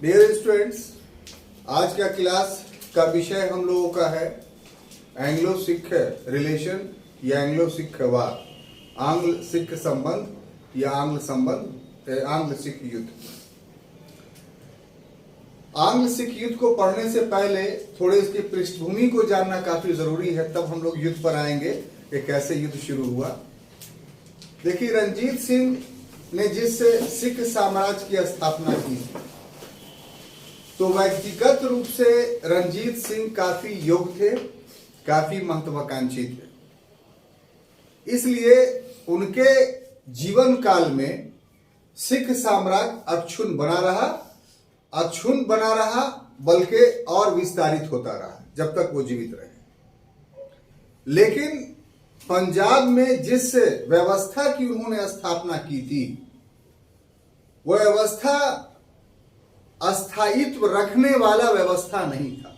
Dear students, आज का class का विषय हम लोगों का है एंग्लो सिख रिलेशन या एंग्लो सिख वार, आंग्ल सिख संबंध या आंग्ल सिख युद्ध। आंग्ल सिख युद्ध को पढ़ने से पहले थोड़े इसकी पृष्ठभूमि को जानना काफी जरूरी है, तब हम लोग युद्ध पर आएंगे कि कैसे युद्ध शुरू हुआ। देखिए, रणजीत सिंह ने जिस सिख साम्राज्य की स्थापना की, तो व्यक्तिगत रूप से रणजीत सिंह काफी योग्य थे, काफी महत्वाकांक्षी थे। इसलिए उनके जीवन काल में सिख साम्राज्य अक्षुण्ण बना रहा, बल्कि और विस्तारित होता रहा जब तक वो जीवित रहे। लेकिन पंजाब में जिस व्यवस्था की उन्होंने स्थापना की थी, वह व्यवस्था अस्थायित्व रखने वाला व्यवस्था नहीं था।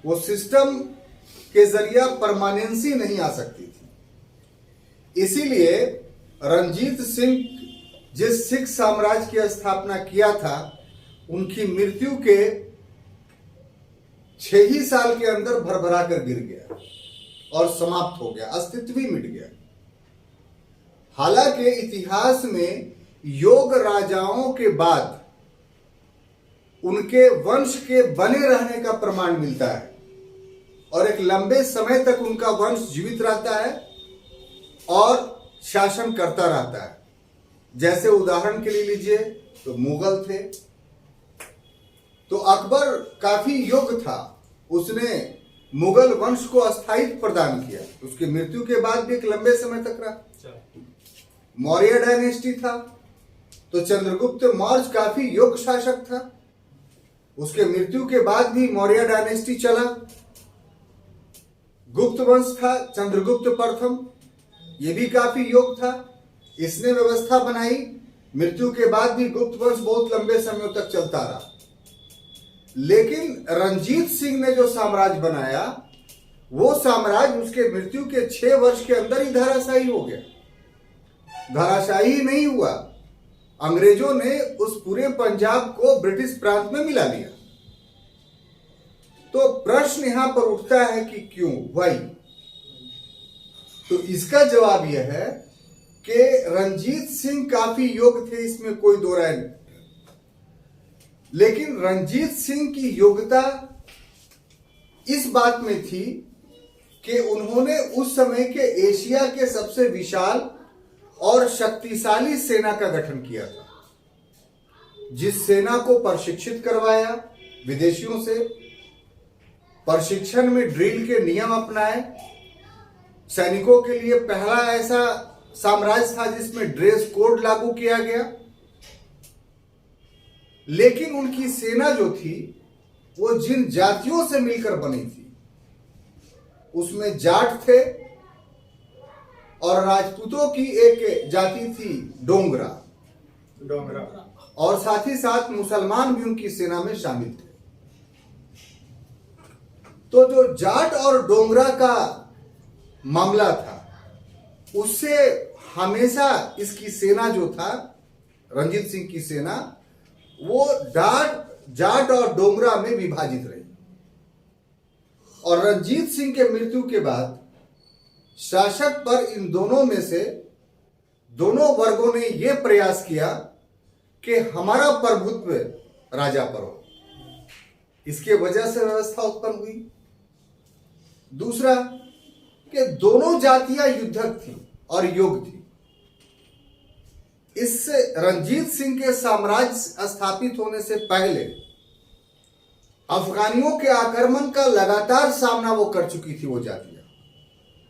वो सिस्टम के जरिया परमानेंसी नहीं आ सकती थी। इसीलिए रणजीत सिंह जिस सिख साम्राज्य की स्थापना किया था, उनकी मृत्यु के 6 ही साल के अंदर भरभरा कर गिर गया और समाप्त हो गया, अस्तित्व ही मिट गया। हालांकि इतिहास में योग राजाओं के बाद उनके वंश के बने रहने का प्रमाण मिलता है और एक लंबे समय तक उनका वंश जीवित रहता है और शासन करता रहता है। जैसे उदाहरण के लिए लीजिए तो मुगल थे, तो अकबर काफी योग्य था, उसने मुगल वंश को अस्थायित्व प्रदान किया, उसकी मृत्यु के बाद भी एक लंबे समय तक रहा। मौर्य डायनेस्टी था, तो चंद्रगुप्त मौर्य काफी योग्य शासक था, उसके मृत्यु के बाद भी मौर्य डायनेस्टी चला। गुप्त वंश था, चंद्रगुप्त प्रथम, ये भी काफी योग्य था, इसने व्यवस्था बनाई, मृत्यु के बाद भी गुप्त वंश बहुत लंबे समय तक चलता रहा। लेकिन रणजीत सिंह ने जो साम्राज्य बनाया, वो साम्राज्य उसके मृत्यु के 6 वर्ष के अंदर ही धराशायी हो गया। धराशायी नहीं हुआ, अंग्रेजों ने उस पूरे पंजाब को ब्रिटिश प्रांत में मिला लिया। तो प्रश्न यहां पर उठता है कि क्यों, वाई? तो इसका जवाब यह है कि रणजीत सिंह काफी योग्य थे, इसमें कोई दो राय नहीं। लेकिन रणजीत सिंह की योग्यता इस बात में थी कि उन्होंने उस समय के एशिया के सबसे विशाल और शक्तिशाली सेना का गठन किया था, जिस सेना को प्रशिक्षित करवाया विदेशियों से, प्रशिक्षण में ड्रिल के नियम अपनाए। सैनिकों के लिए पहला ऐसा साम्राज्य था जिसमें ड्रेस कोड लागू किया गया। लेकिन उनकी सेना जो थी, वो जिन जातियों से मिलकर बनी थी, उसमें जाट थे और राजपूतों की एक जाति थी डोंगरा, और साथ ही साथ मुसलमान भी उनकी सेना में शामिल थे। तो जो जाट और डोंगरा का मामला था, उससे हमेशा इसकी सेना जो था, रणजीत सिंह की सेना, वो जाट और डोंगरा में विभाजित रही। और रणजीत सिंह के मृत्यु के बाद शासक पर इन दोनों में से दोनों वर्गों ने यह प्रयास किया कि हमारा प्रभुत्व राजा पर हो। इसके वजह से व्यवस्था उत्पन्न हुई। दूसरा कि दोनों जातियां युद्धक थी और योग्य थी। इससे रणजीत सिंह के साम्राज्य स्थापित होने से पहले अफगानियों के आक्रमण का लगातार सामना वो कर चुकी थी वो जातियां।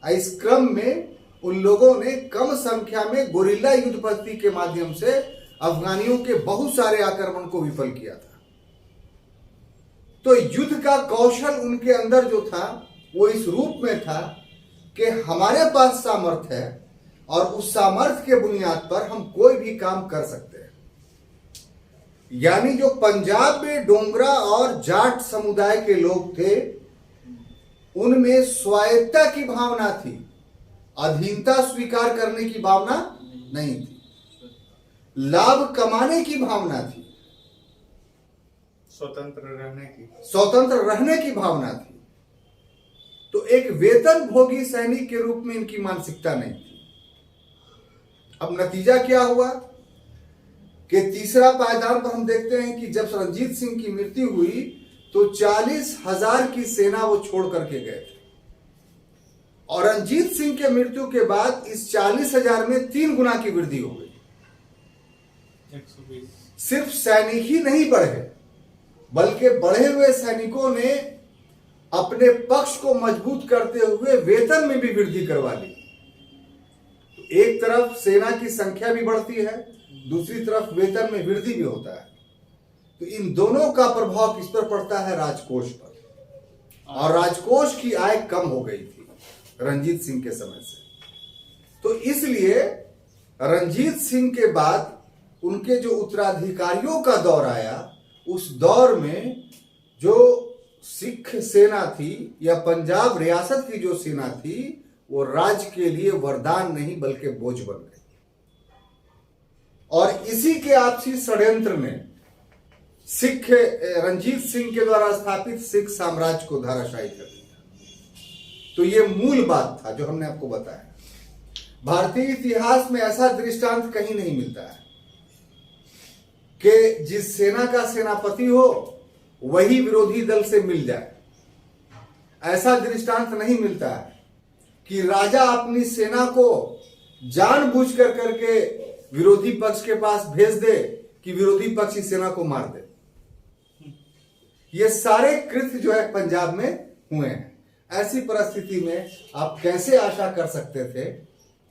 इस क्रम में उन लोगों ने कम संख्या में गोरिल्ला युद्ध पद्धति के माध्यम से अफगानियों के बहुत सारे आक्रमण को विफल किया था। तो युद्ध का कौशल उनके अंदर जो था, वो इस रूप में था कि हमारे पास सामर्थ्य है और उस सामर्थ्य के बुनियाद पर हम कोई भी काम कर सकते हैं। यानी जो पंजाब में डोंगरा और जाट समुदाय के लोग थे, उनमें स्वायत्तता की भावना थी, अधीनता स्वीकार करने की भावना नहीं थी, लाभ कमाने की भावना थी। स्वतंत्र रहने की भावना थी। तो एक वेतन भोगी सैनिक के रूप में इनकी मानसिकता नहीं थी। अब नतीजा क्या हुआ कि तीसरा पायदान पर हम देखते हैं कि जब रणजीत सिंह की मृत्यु हुई तो 40,000 की सेना वो छोड़ करके गए थे, और रणजीत सिंह के मृत्यु के बाद इस 40,000 में 3 गुना की वृद्धि हो गई। 120। सिर्फ सैनिक ही नहीं बढ़े, बल्कि बढ़े हुए सैनिकों ने अपने पक्ष को मजबूत करते हुए वेतन में भी वृद्धि करवा ली। तो एक तरफ सेना की संख्या भी बढ़ती है, दूसरी तरफ वेतन में वृद्धि भी होता है। तो इन दोनों का प्रभाव किस पर पड़ता है? राजकोष पर। और राजकोष की आय कम हो गई थी रणजीत सिंह के समय से। तो इसलिए रणजीत सिंह के बाद उनके जो उत्तराधिकारियों का दौर आया, उस दौर में जो सिख सेना थी या पंजाब रियासत की जो सेना थी, वो राज्य के लिए वरदान नहीं बल्कि बोझ बन गई। और इसी के आपसी षड्यंत्र ने रणजीत सिंह के द्वारा स्थापित सिख साम्राज्य को धराशायी कर दिया। तो ये मूल बात था जो हमने आपको बताया। भारतीय इतिहास में ऐसा दृष्टांत कहीं नहीं मिलता है कि जिस सेना का सेनापति हो वही विरोधी दल से मिल जाए। ऐसा दृष्टांत नहीं मिलता है कि राजा अपनी सेना को जानबूझ कर करके विरोधी पक्ष के पास भेज दे कि विरोधी पक्ष की सेना को मार दे। ये सारे कृत्य जो है पंजाब में हुए हैं। ऐसी परिस्थिति में आप कैसे आशा कर सकते थे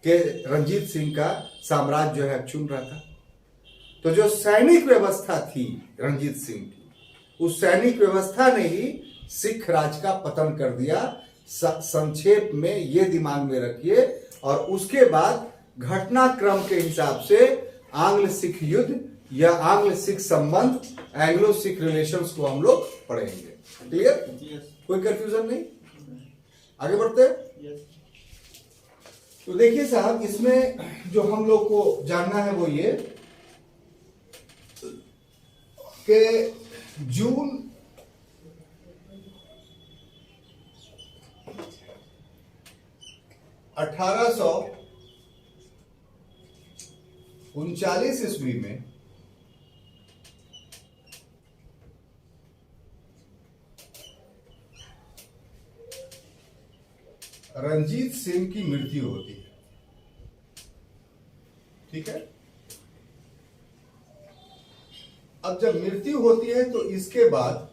कि रणजीत सिंह का साम्राज्य जो है चुन रहा था? तो जो सैनिक व्यवस्था थी रणजीत सिंह की, उस सैनिक व्यवस्था ने ही सिख राज का पतन कर दिया। संक्षेप में ये दिमाग में रखिए। और उसके बाद घटनाक्रम के हिसाब से आंग्ल सिख युद्ध या आंग्ल सिख संबंध, एंग्लो सिख रिलेशंस को हम लोग पढ़ेंगे। क्लियर? कोई कंफ्यूजन नहीं? आगे बढ़ते हैं। तो देखिए साहब, इसमें जो हम लोग को जानना है वो ये कि जून 1839 ईस्वी में रणजीत सिंह की मृत्यु होती है। ठीक है? अब जब मृत्यु होती है तो इसके बाद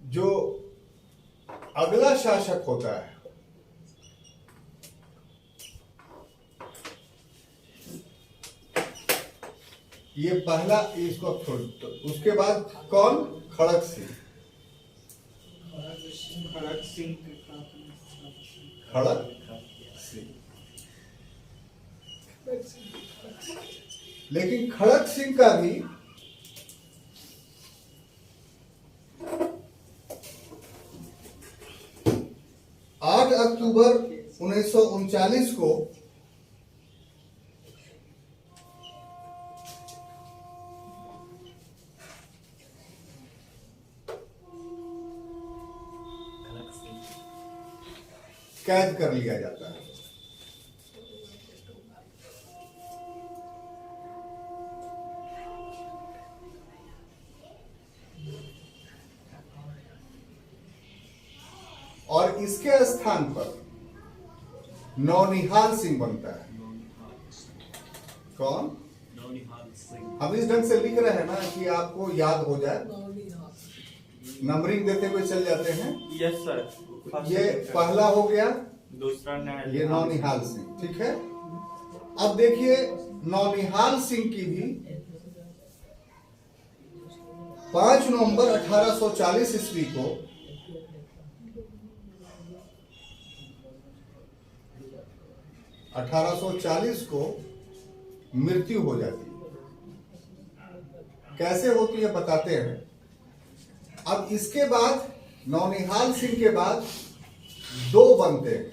जो अगला शासक होता है, ये पहला, इसको छोड़ दो। उसके बाद कौन? खड़क सिंह। खड़क सिंह। लेकिन खड़क सिंह का भी अक्टूबर 1939 को कैद कर लिया जाता है। और इसके स्थान पर नौनिहाल सिंह बनता है। कौन? नौनिहाल सिंह। हम इस ढंग से लिख रहे हैं ना कि आपको याद हो जाए, नंबरिंग देते हुए चल जाते हैं। Yes sir. ये पहला हो गया, दूसरा ये नौनिहाल सिंह। ठीक है? अब देखिए, नौनिहाल सिंह की भी 5 नवंबर 1840 ईस्वी को मृत्यु हो जाती है। कैसे होती है बताते हैं। अब इसके बाद नौनिहाल सिंह के बाद 2 बनते हैं।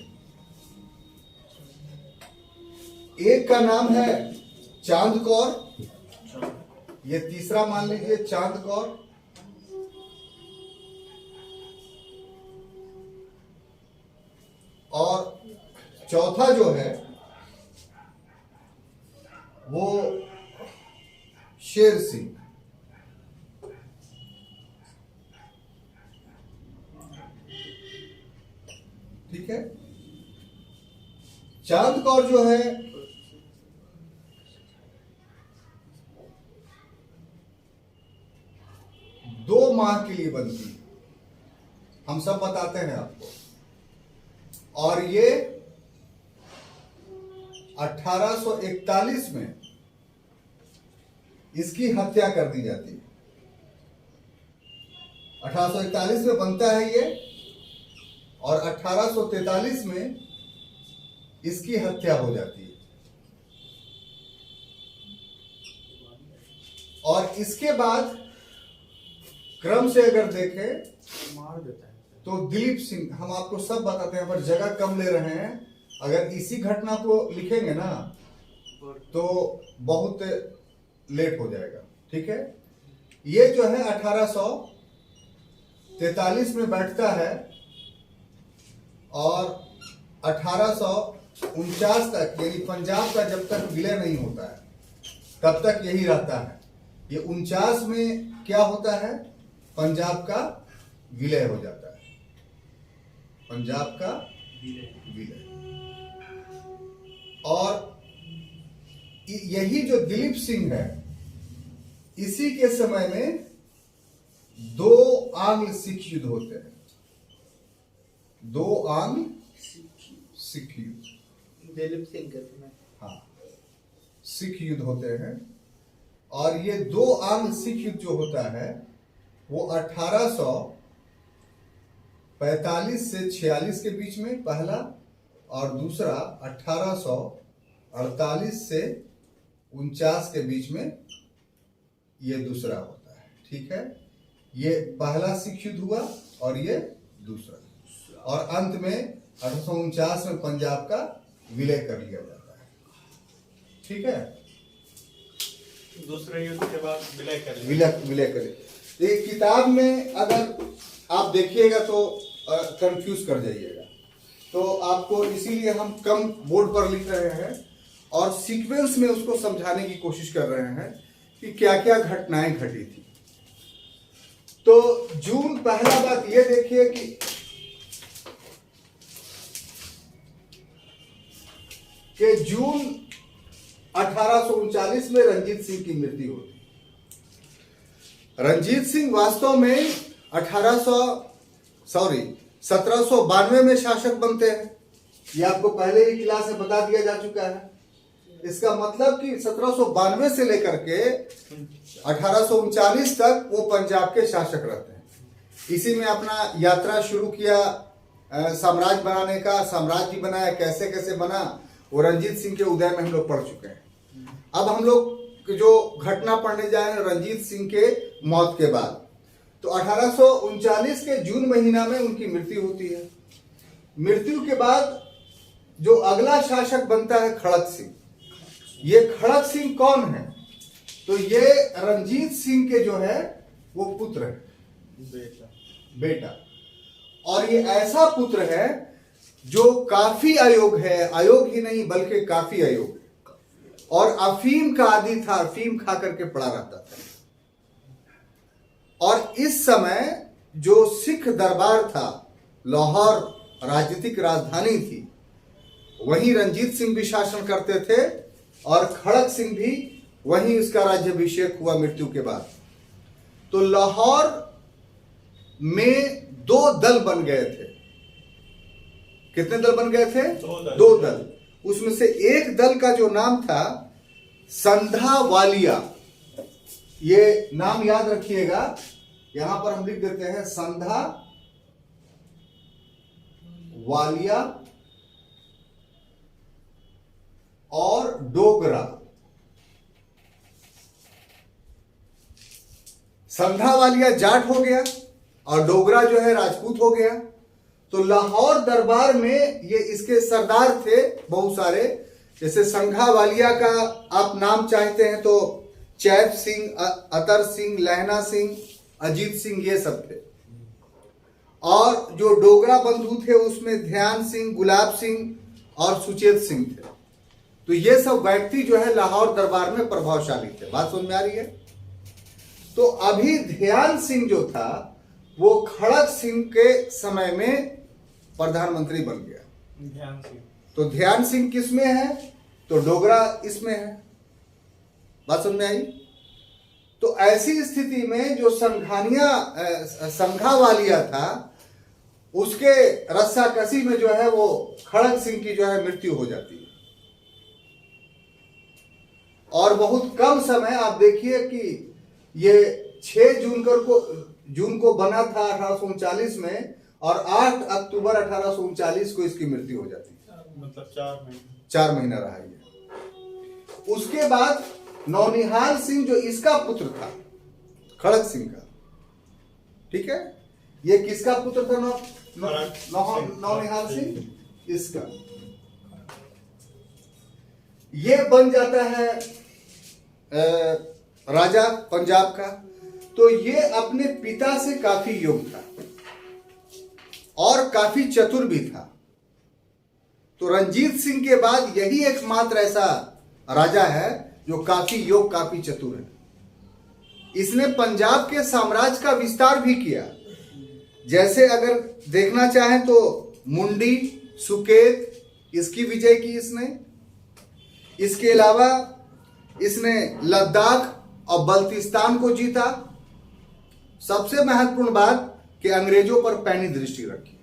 एक का नाम है चांद कौर, ये तीसरा मान लीजिए चांद कौर, और चौथा जो है वो शेर सिंह। ठीक है, चांद कौर जो है दो माह के लिए बनती है, हम सब बताते हैं आपको, और ये 1841 में इसकी हत्या कर दी जाती है। 1841 में बनता है ये, और 1843 में इसकी हत्या हो जाती है। और इसके बाद क्रम से अगर देखें मार देता है। तो दिलीप सिंह, हम आपको सब बताते हैं पर जगह कम ले रहे हैं, अगर इसी घटना को लिखेंगे ना तो बहुत लेट हो जाएगा। ठीक है, ये जो है 1843 में बैठता है और 1849 तक, यानी पंजाब का जब तक विलय नहीं होता है तब तक यही रहता है। ये 49 में क्या होता है, पंजाब का विलय हो जाता है, पंजाब का विलय। और यही जो दिलीप सिंह है, इसी के समय में दो आंग्ल सिख युद्ध होते हैं, दो आंग्ल सिख युद्ध, दिलीप सिंह के समय, हाँ, सिख युद्ध होते हैं। और ये दो आंग्ल सिख युद्ध जो होता है वो 1845 से 46 के बीच में पहला, और दूसरा 1848 से 49 के बीच में ये दूसरा होता है। ठीक है, ये पहला सिख युद्ध हुआ और ये दूसरा, और अंत में 1849 में पंजाब का विलय कर लिया जाता है। ठीक है, दूसरे युद्ध के बाद विलय कर विलय करे। ये किताब में अगर आप देखिएगा तो कंफ्यूज कर जाइएगा, तो आपको इसीलिए हम कम बोर्ड पर लिख रहे हैं और सीक्वेंस में उसको समझाने की कोशिश कर रहे हैं कि क्या क्या घटनाएं घटी थी। तो जून, पहला बात ये देखिए कि जून 1839 में रंजीत सिंह की मृत्यु होती। रंजीत सिंह वास्तव में 1792 में शासक बनते हैं। ये आपको पहले ही क्लास में बता दिया जा चुका है। इसका मतलब कि 1792 से लेकर के 1839 तक वो पंजाब के शासक रहते हैं। इसी में अपना यात्रा शुरू किया साम्राज्य बनाने का, साम्राज्य बनाया, कैसे कैसे बना वो रंजीत सिंह के उदय में हम लोग पढ़ चुके हैं। अब हम लोग जो घटना पढ़ने जाए रंजीत सिंह के मौत के बाद, तो 1839 के जून महीना में उनकी मृत्यु होती है। मृत्यु के बाद जो अगला शासक बनता है खड़क सिंह। ये खड़क सिंह कौन है, तो ये रंजीत सिंह के जो है वो पुत्र है, बेटा। और ये ऐसा पुत्र है जो काफी अयोग है, अयोग ही नहीं बल्कि काफी अयोग है, और अफीम का आदी था, अफीम खा करके पड़ा रहता था। और इस समय जो सिख दरबार था, लाहौर राजनीतिक राजधानी थी, वहीं रंजीत सिंह भी शासन करते थे और खड़क सिंह भी वहीं उसका राज्याभिषेक हुआ मृत्यु के बाद। तो लाहौर में दो दल बन गए थे। कितने दल बन गए थे? दो दल। उसमें से एक दल का जो नाम था संधा वालिया, ये नाम याद रखिएगा, यहां पर हम लिख देते हैं संधा वालिया और डोगरा। संधा वालिया जाट हो गया और डोगरा जो है राजपूत हो गया। तो लाहौर दरबार में ये इसके सरदार थे बहुत सारे, जैसे संघावालिया का आप नाम चाहते हैं तो चैत सिंह, अतर सिंह, लहना सिंह, अजीत सिंह, ये सब थे। और जो डोगरा बंधु थे उसमें ध्यान सिंह, गुलाब सिंह और सुचेत सिंह थे। तो ये सब व्यक्ति जो है लाहौर दरबार में प्रभावशाली थे। बात समझ में आ रही है? तो अभी ध्यान सिंह जो था वो खड़क सिंह के समय में प्रधानमंत्री बन गया। ध्यान से तो ध्यान सिंह किस में है? तो डोगरा इसमें है। बात समझ में आई? तो ऐसी स्थिति में जो संघावालिया था उसके रस्साकसी में जो है वो खड़क सिंह की जो है मृत्यु हो जाती है। और बहुत कम समय आप देखिए कि ये 6 जून को बना था 1839 में और 8 अक्टूबर 1839 को इसकी मृत्यु हो जाती है। मतलब 4 महीना रहा ये। उसके बाद नौनिहाल सिंह जो इसका पुत्र था खड़क सिंह का, ठीक है, ये किसका पुत्र था? नौनिहाल सिंह इसका। ये बन जाता है राजा पंजाब का। तो ये अपने पिता से काफी योग्य था और काफी चतुर भी था। तो रंजीत सिंह के बाद यही एकमात्र ऐसा राजा है जो काफी योग्य, काफी चतुर है। इसने पंजाब के साम्राज्य का विस्तार भी किया। जैसे अगर देखना चाहें तो मुंडी, सुकेत, इसकी विजय की इसने। इसके अलावा इसने लद्दाख और बल्तिस्तान को जीता। सबसे महत्वपूर्ण बात कि अंग्रेजों पर पैनी दृष्टि रखी।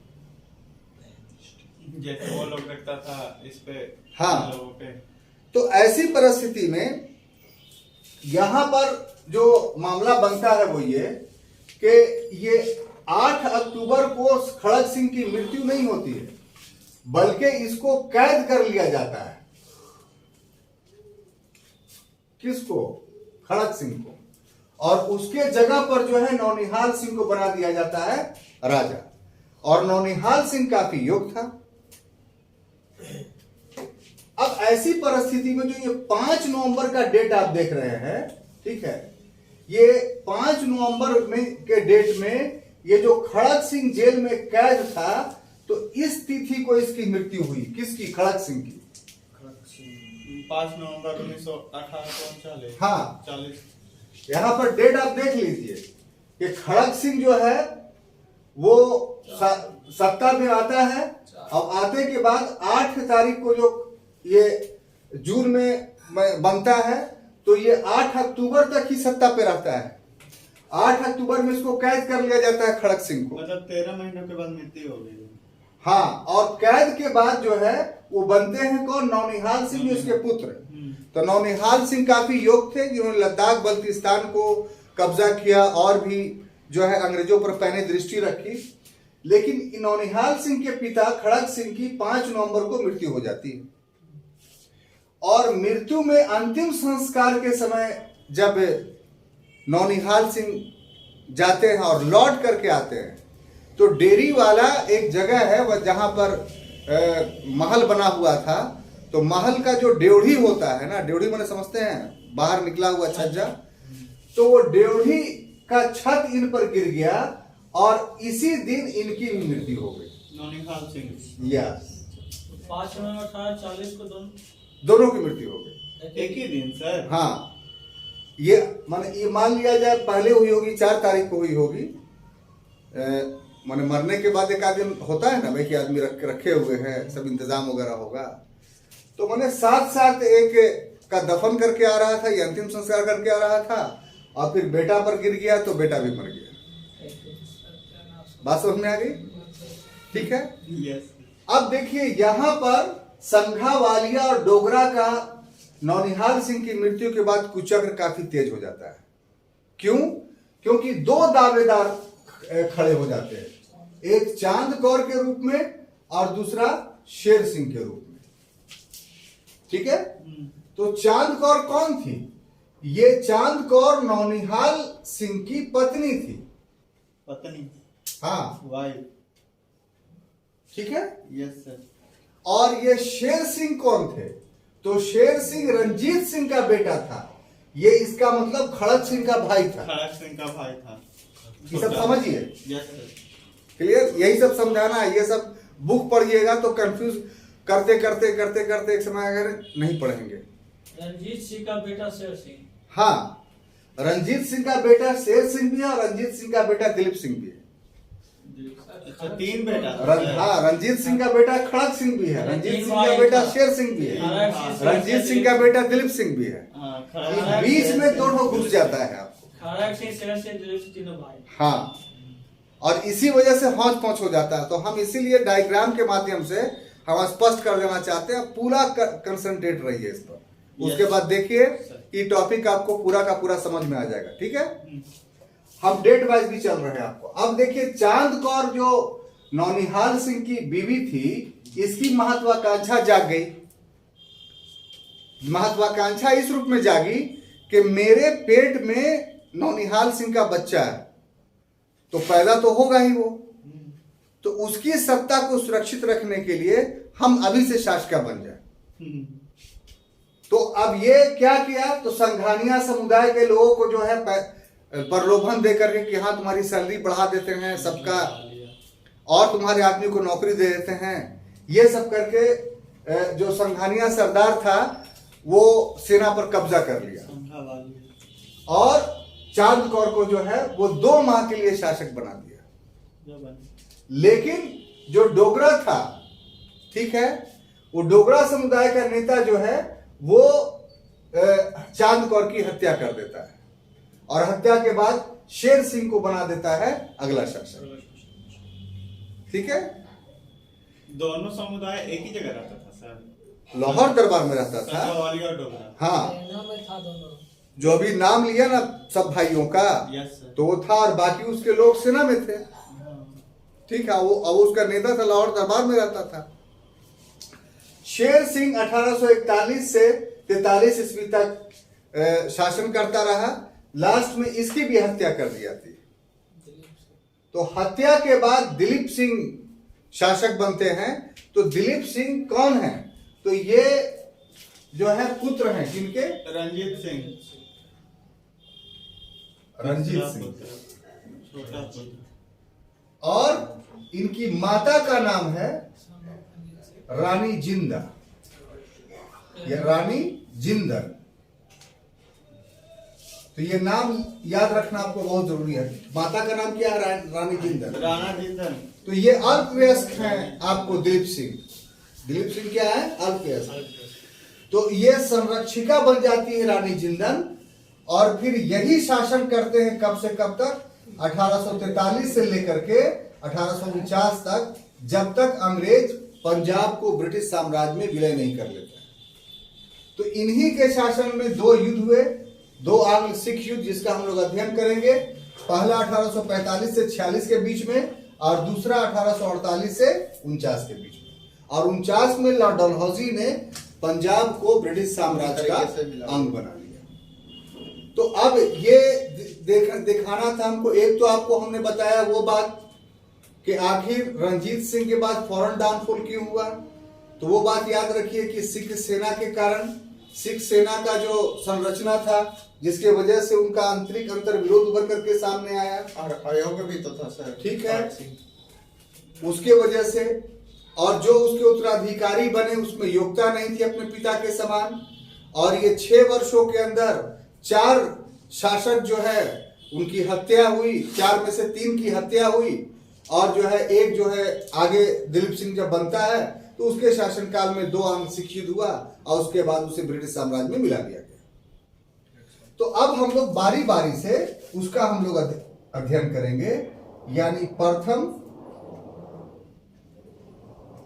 जैसे वो लोग रखता था इस पे, हाँ। लोगों पे। तो ऐसी परिस्थिति में यहां पर जो मामला बनता है वो ये कि ये 8 अक्टूबर को खड़क सिंह की मृत्यु नहीं होती है, बल्कि इसको कैद कर लिया जाता है। किसको? खड़क सिंह को। और उसके जगह पर जो है नौनिहाल सिंह को बना दिया जाता है राजा। और नौनिहाल सिंह काफी योग्य था। अब ऐसी परिस्थिति में जो ये 5 नवंबर का डेट आप देख रहे हैं, ठीक है, ये 5 नवंबर में के डेट में ये जो खड़क सिंह जेल में कैद था, तो इस तिथि को इसकी मृत्यु हुई। किसकी? खड़क सिंह की। 5 नवंबर 1948। हाँ। 40। यहां पर डेट आप देख लीजिए कि खड़क सिंह जो है वो सत्ता में आता है। अब आते के बाद 8 तारीख को जो ये जून में बनता है, तो ये 8 अक्टूबर तक ही सत्ता पे रहता है। 8 अक्टूबर में इसको कैद कर लिया जाता है खड़क सिंह को। मतलब 13 महीनों के बाद मृत्यु हो गई। हाँ, और कैद के बाद जो है वो बनते हैं कौन? नौनिहाल सिंह, जो इसके पुत्र। तो नौनिहाल सिंह काफी योग्य थे, जिन्होंने लद्दाख, बल्तिस्तान को कब्जा किया और भी जो है अंग्रेजों पर पैनी दृष्टि रखी। लेकिन नौनिहाल सिंह के पिता खड़क सिंह की 5 नवंबर को मृत्यु हो जाती है। और मृत्यु में अंतिम संस्कार के समय जब नौनिहाल सिंह जाते हैं और लौट करके आते हैं, तो डेरी वाला एक जगह है वह जहां पर महल बना हुआ था। तो महल का जो ड्योढ़ी होता है ना, ड्योढ़ी मैंने समझते हैं बाहर निकला हुआ छज्जा, तो वो ड्योढ़ी का छत इन पर गिर गया और इसी दिन इनकी भी मृत्यु हो गई। नौनिहाल सिंह। यस, 5 नवंबर 1840 को दोनों की मृत्यु हो गई एक ही दिन सर। हाँ, ये मान लिया जाए पहले हुई होगी, 4 तारीख को हुई होगी। माने मरने के बाद एक आदमी होता है ना भाई कि आदमी रखे हुए हैं, सब इंतजाम वगैरह होगा। तो मैंने साथ एक का दफन करके आ रहा था, ये अंतिम संस्कार करके आ रहा था, और फिर बेटा पर गिर गया तो बेटा भी मर गया। बात समझ में आ गई? ठीक है। यस। अब देखिए यहां पर संघावालिया और डोगरा का नौनिहाल सिंह की मृत्यु के बाद कुचक्र काफी तेज हो जाता है। क्यों? क्योंकि 2 दावेदार खड़े हो जाते हैं, एक चांद कौर के रूप में और दूसरा शेर सिंह के रूप में। ठीक है। तो चांद कौर कौन थी? ये चांद कौर नौनिहाल सिंह की पत्नी थी। पत्नी? हाँ, वाइफ। ठीक है। Yes sir. और ये शेर सिंह कौन थे? तो शेर सिंह रंजीत सिंह का बेटा था, ये इसका मतलब खड़क सिंह का भाई था। खड़क सिंह का भाई था। ये सब समझिए, यस सर। क्लियर? यही सब समझाना है। ये सब बुक पढ़िएगा तो कंफ्यूज करते करते करते करते एक समय अगर नहीं पढ़ेंगे। रंजीत सिंह का बेटा शेर सिंह। हाँ, रंजीत सिंह का बेटा शेर सिंह भी है और रंजीत सिंह का बेटा दिलीप सिंह भी है। अच्छा, 3 बेटा। हाँ, रंजीत सिंह का बेटा खड़क सिंह भी है, रंजीत सिंह का बेटा शेर सिंह भी है, रंजीत सिंह का बेटा दिलीप सिंह भी है। हाँ, बीच में दोनों घुस जाता है आपको। खड़क सिंह, शेर सिंह, दिलीप सिंह तीनों भाई। हाँ, और इसी वजह से हौच पौच हो जाता है। तो हम इसीलिए डायग्राम के माध्यम से हम स्पष्ट कर देना चाहते हैं। पूरा कंसंट्रेट रहिए इस पर। उसके बाद देखिए कि टॉपिक आपको पूरा का पूरा समझ में आ जाएगा। ठीक है, हम डेट वाइज भी चल रहे हैं आपको। अब देखिए, चांद कौर जो नौनिहाल सिंह की बीवी थी, इसकी महत्वाकांक्षा जाग गई। महत्वाकांक्षा इस रूप में जागी कि मेरे पेट में नौनिहाल सिंह का बच्चा है, तो पैदा तो होगा ही वो, तो उसकी सत्ता को सुरक्षित रखने के लिए हम अभी से शासका बन जाए। तो अब ये क्या किया, तो संघानिया समुदाय के लोगों को जो है प्रलोभन देकर के कि हाँ तुम्हारी सैलरी बढ़ा देते हैं सबका, और तुम्हारे आदमी को नौकरी दे देते हैं, ये सब करके जो संघानिया सरदार था वो सेना पर कब्जा कर लिया और चांद कौर को जो है वो 2 माह के लिए शासक बना दिया। लेकिन जो डोगरा था, ठीक है, वो डोगरा समुदाय का नेता जो है वो चांद कौर की हत्या कर देता है और हत्या के बाद शेर सिंह को बना देता है अगला शासक। ठीक है, दोनों समुदाय एक ही जगह रहता था सर? लाहौर दरबार में रहता था। कंटावाली और डोगरा। हाँ, में था दोनों। जो अभी नाम लिया ना सब भाइयों का, यस सर। तो वो था और बाकी उसके लोग सेना में थे। ठीक है, वो अब उसका नेता था, लाहौर दरबार में रहता था। शेर सिंह 1841 से 43 ईस्वी तक शासन करता रहा। लास्ट में इसकी भी हत्या कर दी जाती है। तो हत्या के बाद दिलीप सिंह शासक बनते हैं। तो दिलीप सिंह कौन है, तो ये जो है पुत्र हैं किनके, रंजीत सिंह। रंजीत सिंह, छोटा पुत्र। और इनकी माता का नाम है रानी जिंदा या रानी जिंदल। तो ये नाम याद रखना आपको बहुत जरूरी है। माता का नाम क्या है, रानी जिंदल। राणा जिंदल। तो ये अल्पवयस्क हैं आपको दिलीप सिंह। दिलीप सिंह क्या है, अल्पवयस्क। तो ये संरक्षिका बन जाती है रानी जिंदल, और फिर यही शासन करते हैं कब से कब तक, 1843 से लेकर के 1849 तक, जब तक अंग्रेज पंजाब को ब्रिटिश साम्राज्य में विलय नहीं कर लेते। तो इन्हीं के शासन में 2 युद्ध हुए, 2 आंग्ल सिख युद्ध, जिसका हम लोग अध्ययन करेंगे। पहला 1845 से 46 के बीच में और दूसरा 1848 से 49 के बीच में। और 49 में लॉर्ड डलहौजी ने पंजाब को ब्रिटिश साम्राज्य का अंग बना लिया। तो अब ये दिखाना था हमको। एक तो आपको हमने बताया वो बात कि आखिर रंजीत सिंह के बाद फौरन डाउनफॉल क्यों हुआ, तो वो बात याद रखिए कि सिख सेना के कारण, सिख सेना का जो संरचना था जिसके वजह से उनका आंतरिक अंतर विरोध उभर करके सामने आया, और अयोग भी तो था सर। ठीक है, उसके वजह से, और जो उसके उत्तराधिकारी बने उसमें योग्यता नहीं थी अपने पिता के समान। और ये 6 वर्षों के अंदर 4 शासक जो है उनकी हत्या हुई, 4 में से 3 की हत्या हुई, और जो है एक जो है आगे दिलीप सिंह जब बनता है तो उसके शासनकाल में 2 आंग्ल सिख युद्ध हुआ और उसके बाद उसे ब्रिटिश साम्राज्य में मिला दिया गया। तो अब हम लोग बारी बारी से उसका हम लोग अध्ययन करेंगे, यानी प्रथम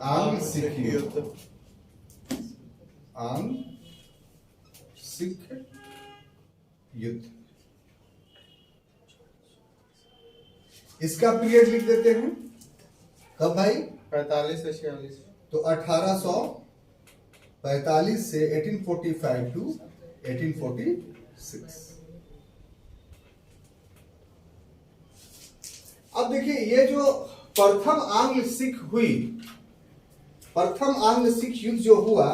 आंग्ल सिख युद्ध। आंग्ल सिख युद्ध, इसका पीरियड लिख देते हैं। कब भाई, 45 से 46। तो 1845 से 1845 टू 1846। अब देखिए, ये जो प्रथम आंग्ल सिख हुई, प्रथम आंग्ल सिख युद्ध जो हुआ,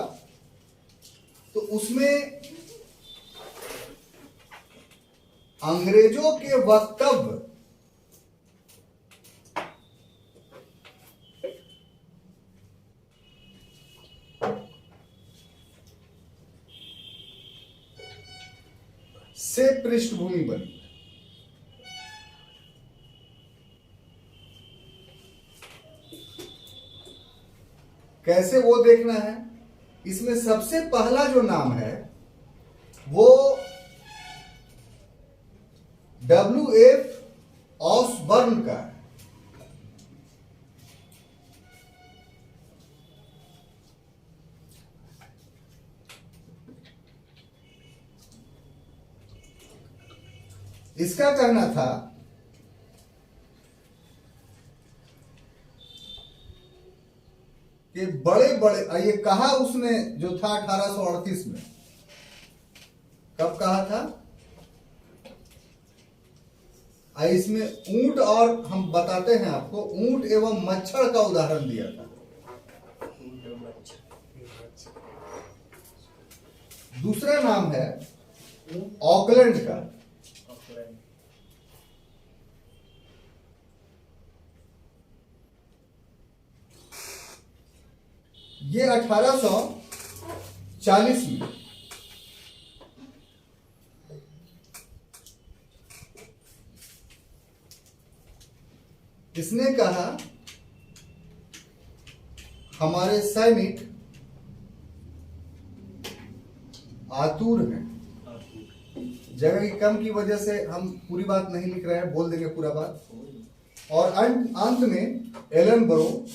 तो उसमें अंग्रेजों के वक्तव्य से पृष्ठभूमि बनी। कैसे वो देखना है? इसमें सबसे पहला जो नाम है वो W.F. ऑसबर्न का है। इसका कहना था कि बड़े बड़े, ये कहा उसने जो था 1838 में। कब कहा था? इसमें ऊंट, और हम बताते हैं आपको, ऊंट एवं मच्छर का उदाहरण दिया था। दूसरा नाम है ऑकलैंड का। ये 1840 में। इसने कहा हमारे सैनिक आतुर हैं। जगह की कम की वजह से हम पूरी बात नहीं लिख रहे हैं, बोल देंगे पूरा बात। और अंत में एलन ब्रो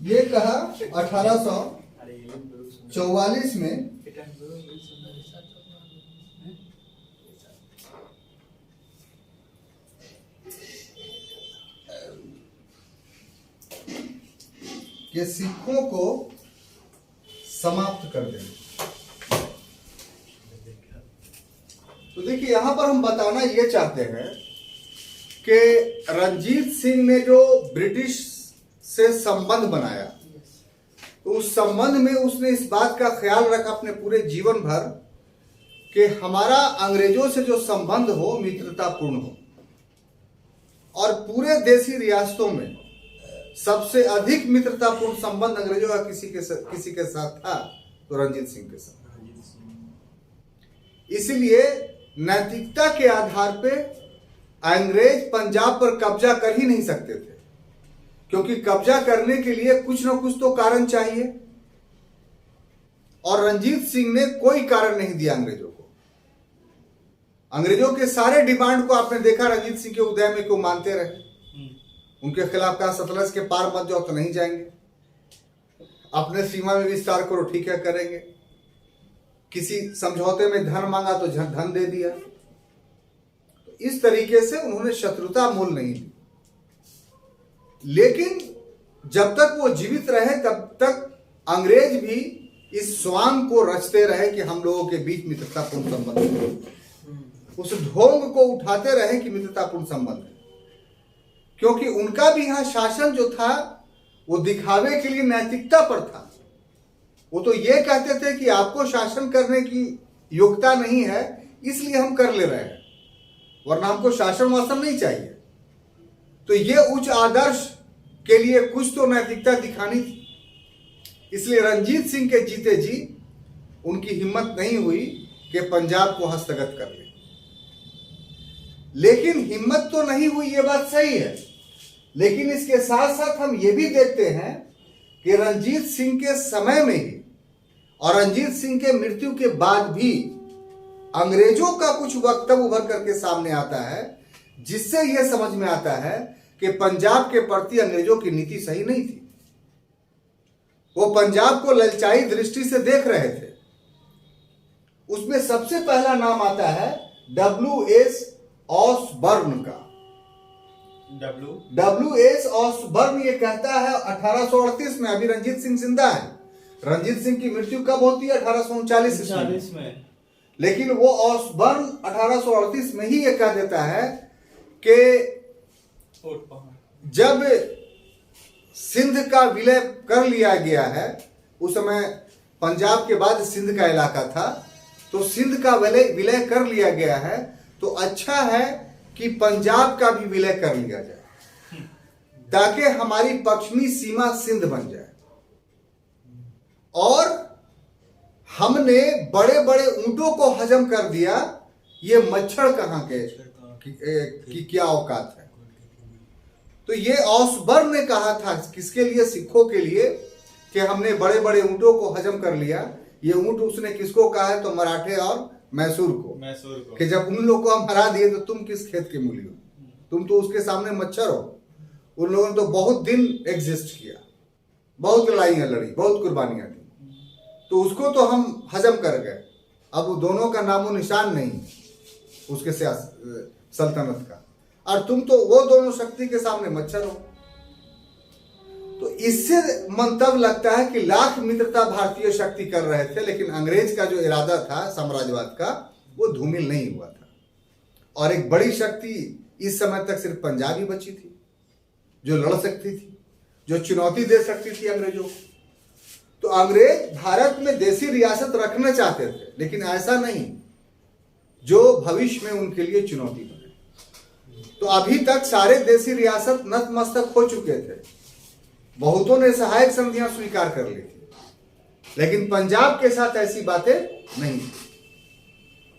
ये कहा 1844 में कि सिखों को समाप्त कर देंगे। तो देखिए यहां पर हम बताना ये चाहते हैं कि रंजीत सिंह ने जो ब्रिटिश से संबंध बनाया, तो उस संबंध में उसने इस बात का ख्याल रखा अपने पूरे जीवन भर कि हमारा अंग्रेजों से जो संबंध हो मित्रतापूर्ण हो। और पूरे देशी रियासतों में सबसे अधिक मित्रतापूर्ण संबंध अंग्रेजों का किसी के साथ था तो रंजीत सिंह के साथ। इसलिए नैतिकता के आधार पे अंग्रेज पंजाब पर कब्जा कर ही नहीं सकते थे, क्योंकि कब्जा करने के लिए कुछ ना कुछ तो कारण चाहिए। और रंजीत सिंह ने कोई कारण नहीं दिया अंग्रेजों को। अंग्रेजों के सारे डिमांड को आपने देखा रंजीत सिंह के उदय में क्यों मानते रहे। उनके खिलाफ कहा सतलज के पार मत जाओ तो नहीं जाएंगे, अपने सीमा में विस्तार करो ठीक है करेंगे, किसी समझौते में धन मांगा तो धन दे दिया। तो इस तरीके से उन्होंने शत्रुता मूल नहीं ली। लेकिन जब तक वो जीवित रहे तब तक अंग्रेज भी इस स्वांग को रचते रहे कि हम लोगों के बीच मित्रतापूर्ण संबंध है। उस ढोंग को उठाते रहे कि मित्रतापूर्ण संबंध है, क्योंकि उनका भी यहां शासन जो था वो दिखावे के लिए नैतिकता पर था। वो तो ये कहते थे कि आपको शासन करने की योग्यता नहीं है इसलिए हम कर ले रहे हैं, वरना हमको शासन वासन नहीं चाहिए। तो ये उच्च आदर्श के लिए कुछ तो नैतिकता दिखानी थी। इसलिए रंजीत सिंह के जीते जी उनकी हिम्मत नहीं हुई कि पंजाब को हस्तगत कर ले। लेकिन हिम्मत तो नहीं हुई, ये बात सही है। लेकिन इसके साथ साथ हम ये भी देखते हैं कि रंजीत सिंह के समय में ही और रंजीत सिंह के मृत्यु के बाद भी अंग्रेजों का कुछ वक्तव्य उभर करके सामने आता है, जिससे यह समझ में आता है कि पंजाब के प्रति अंग्रेजों की नीति सही नहीं थी। वो पंजाब को ललचाई दृष्टि से देख रहे थे। उसमें सबसे पहला नाम आता है W.S. ऑसबर्न का। W.S. ऑसबर्न ये कहता है 1838 में, अभी रंजीत सिंह जिंदा है। रंजीत सिंह की मृत्यु कब होती है? 1839 में। लेकिन वो ऑसबर्न 1838 में ही ये कह देता है कि छोट पहाड़। जब सिंध का विलय कर लिया गया है, उस समय पंजाब के बाद सिंध का इलाका था, तो सिंध का विलय कर लिया गया है, तो अच्छा है कि पंजाब का भी विलय कर लिया जाए ताकि हमारी पश्चिमी सीमा सिंध बन जाए। और हमने बड़े बड़े ऊंटों को हजम कर दिया, ये मच्छर कहां के की क्या औकात है। तो ये ऑसबर्न ने कहा था, किसके लिए? सिखों के लिए, कि हमने बड़े बड़े ऊंटों को हजम कर लिया। ये ऊंट उसने किसको कहा है? तो मराठे और मैसूर को, कि जब उन लोग को हम हरा दिए तो तुम किस खेत के मूली हो, तुम तो उसके सामने मच्छर हो। उन लोगों ने तो बहुत दिन एग्जिस्ट किया, बहुत लड़ाइयां लड़ी, बहुत कुर्बानियां दी, तो उसको तो हम हजम कर गए। अब वो दोनों का नामो निशान नहीं उसके सल्तनत का, और तुम तो वो दोनों शक्ति के सामने मच्छर हो। तो इससे मंतव्य लगता है कि लाख मित्रता भारतीय शक्ति कर रहे थे, लेकिन अंग्रेज का जो इरादा था साम्राज्यवाद का, वो धूमिल नहीं हुआ था। और एक बड़ी शक्ति इस समय तक सिर्फ पंजाब ही बची थी जो लड़ सकती थी, जो चुनौती दे सकती थी अंग्रेजों को। तो अंग्रेज भारत में देसी रियासत रखना चाहते थे, लेकिन ऐसा नहीं जो भविष्य में उनके लिए चुनौती बने। तो अभी तक सारे देसी रियासत नतमस्तक हो चुके थे, बहुतों ने सहायक संधियां स्वीकार कर ली थी, लेकिन पंजाब के साथ ऐसी बातें नहीं थी।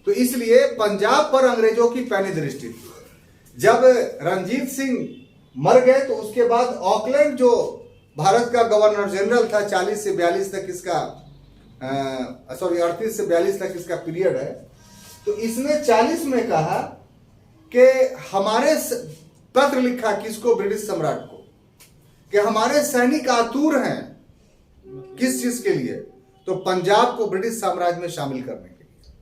तो इसलिए पंजाब पर अंग्रेजों की पैनी दृष्टि थी। जब रणजीत सिंह मर गए तो उसके बाद ऑकलैंड, जो भारत का गवर्नर जनरल था, 40 से 42 तक इसका 38 से 42 तक इसका पीरियड है, तो इसने 40 में कहा कि हमारे पत्र लिखा किसको? ब्रिटिश सम्राट को, कि हमारे सैनिक आतुर हैं किस चीज के लिए? तो पंजाब को ब्रिटिश साम्राज्य में शामिल करने के लिए।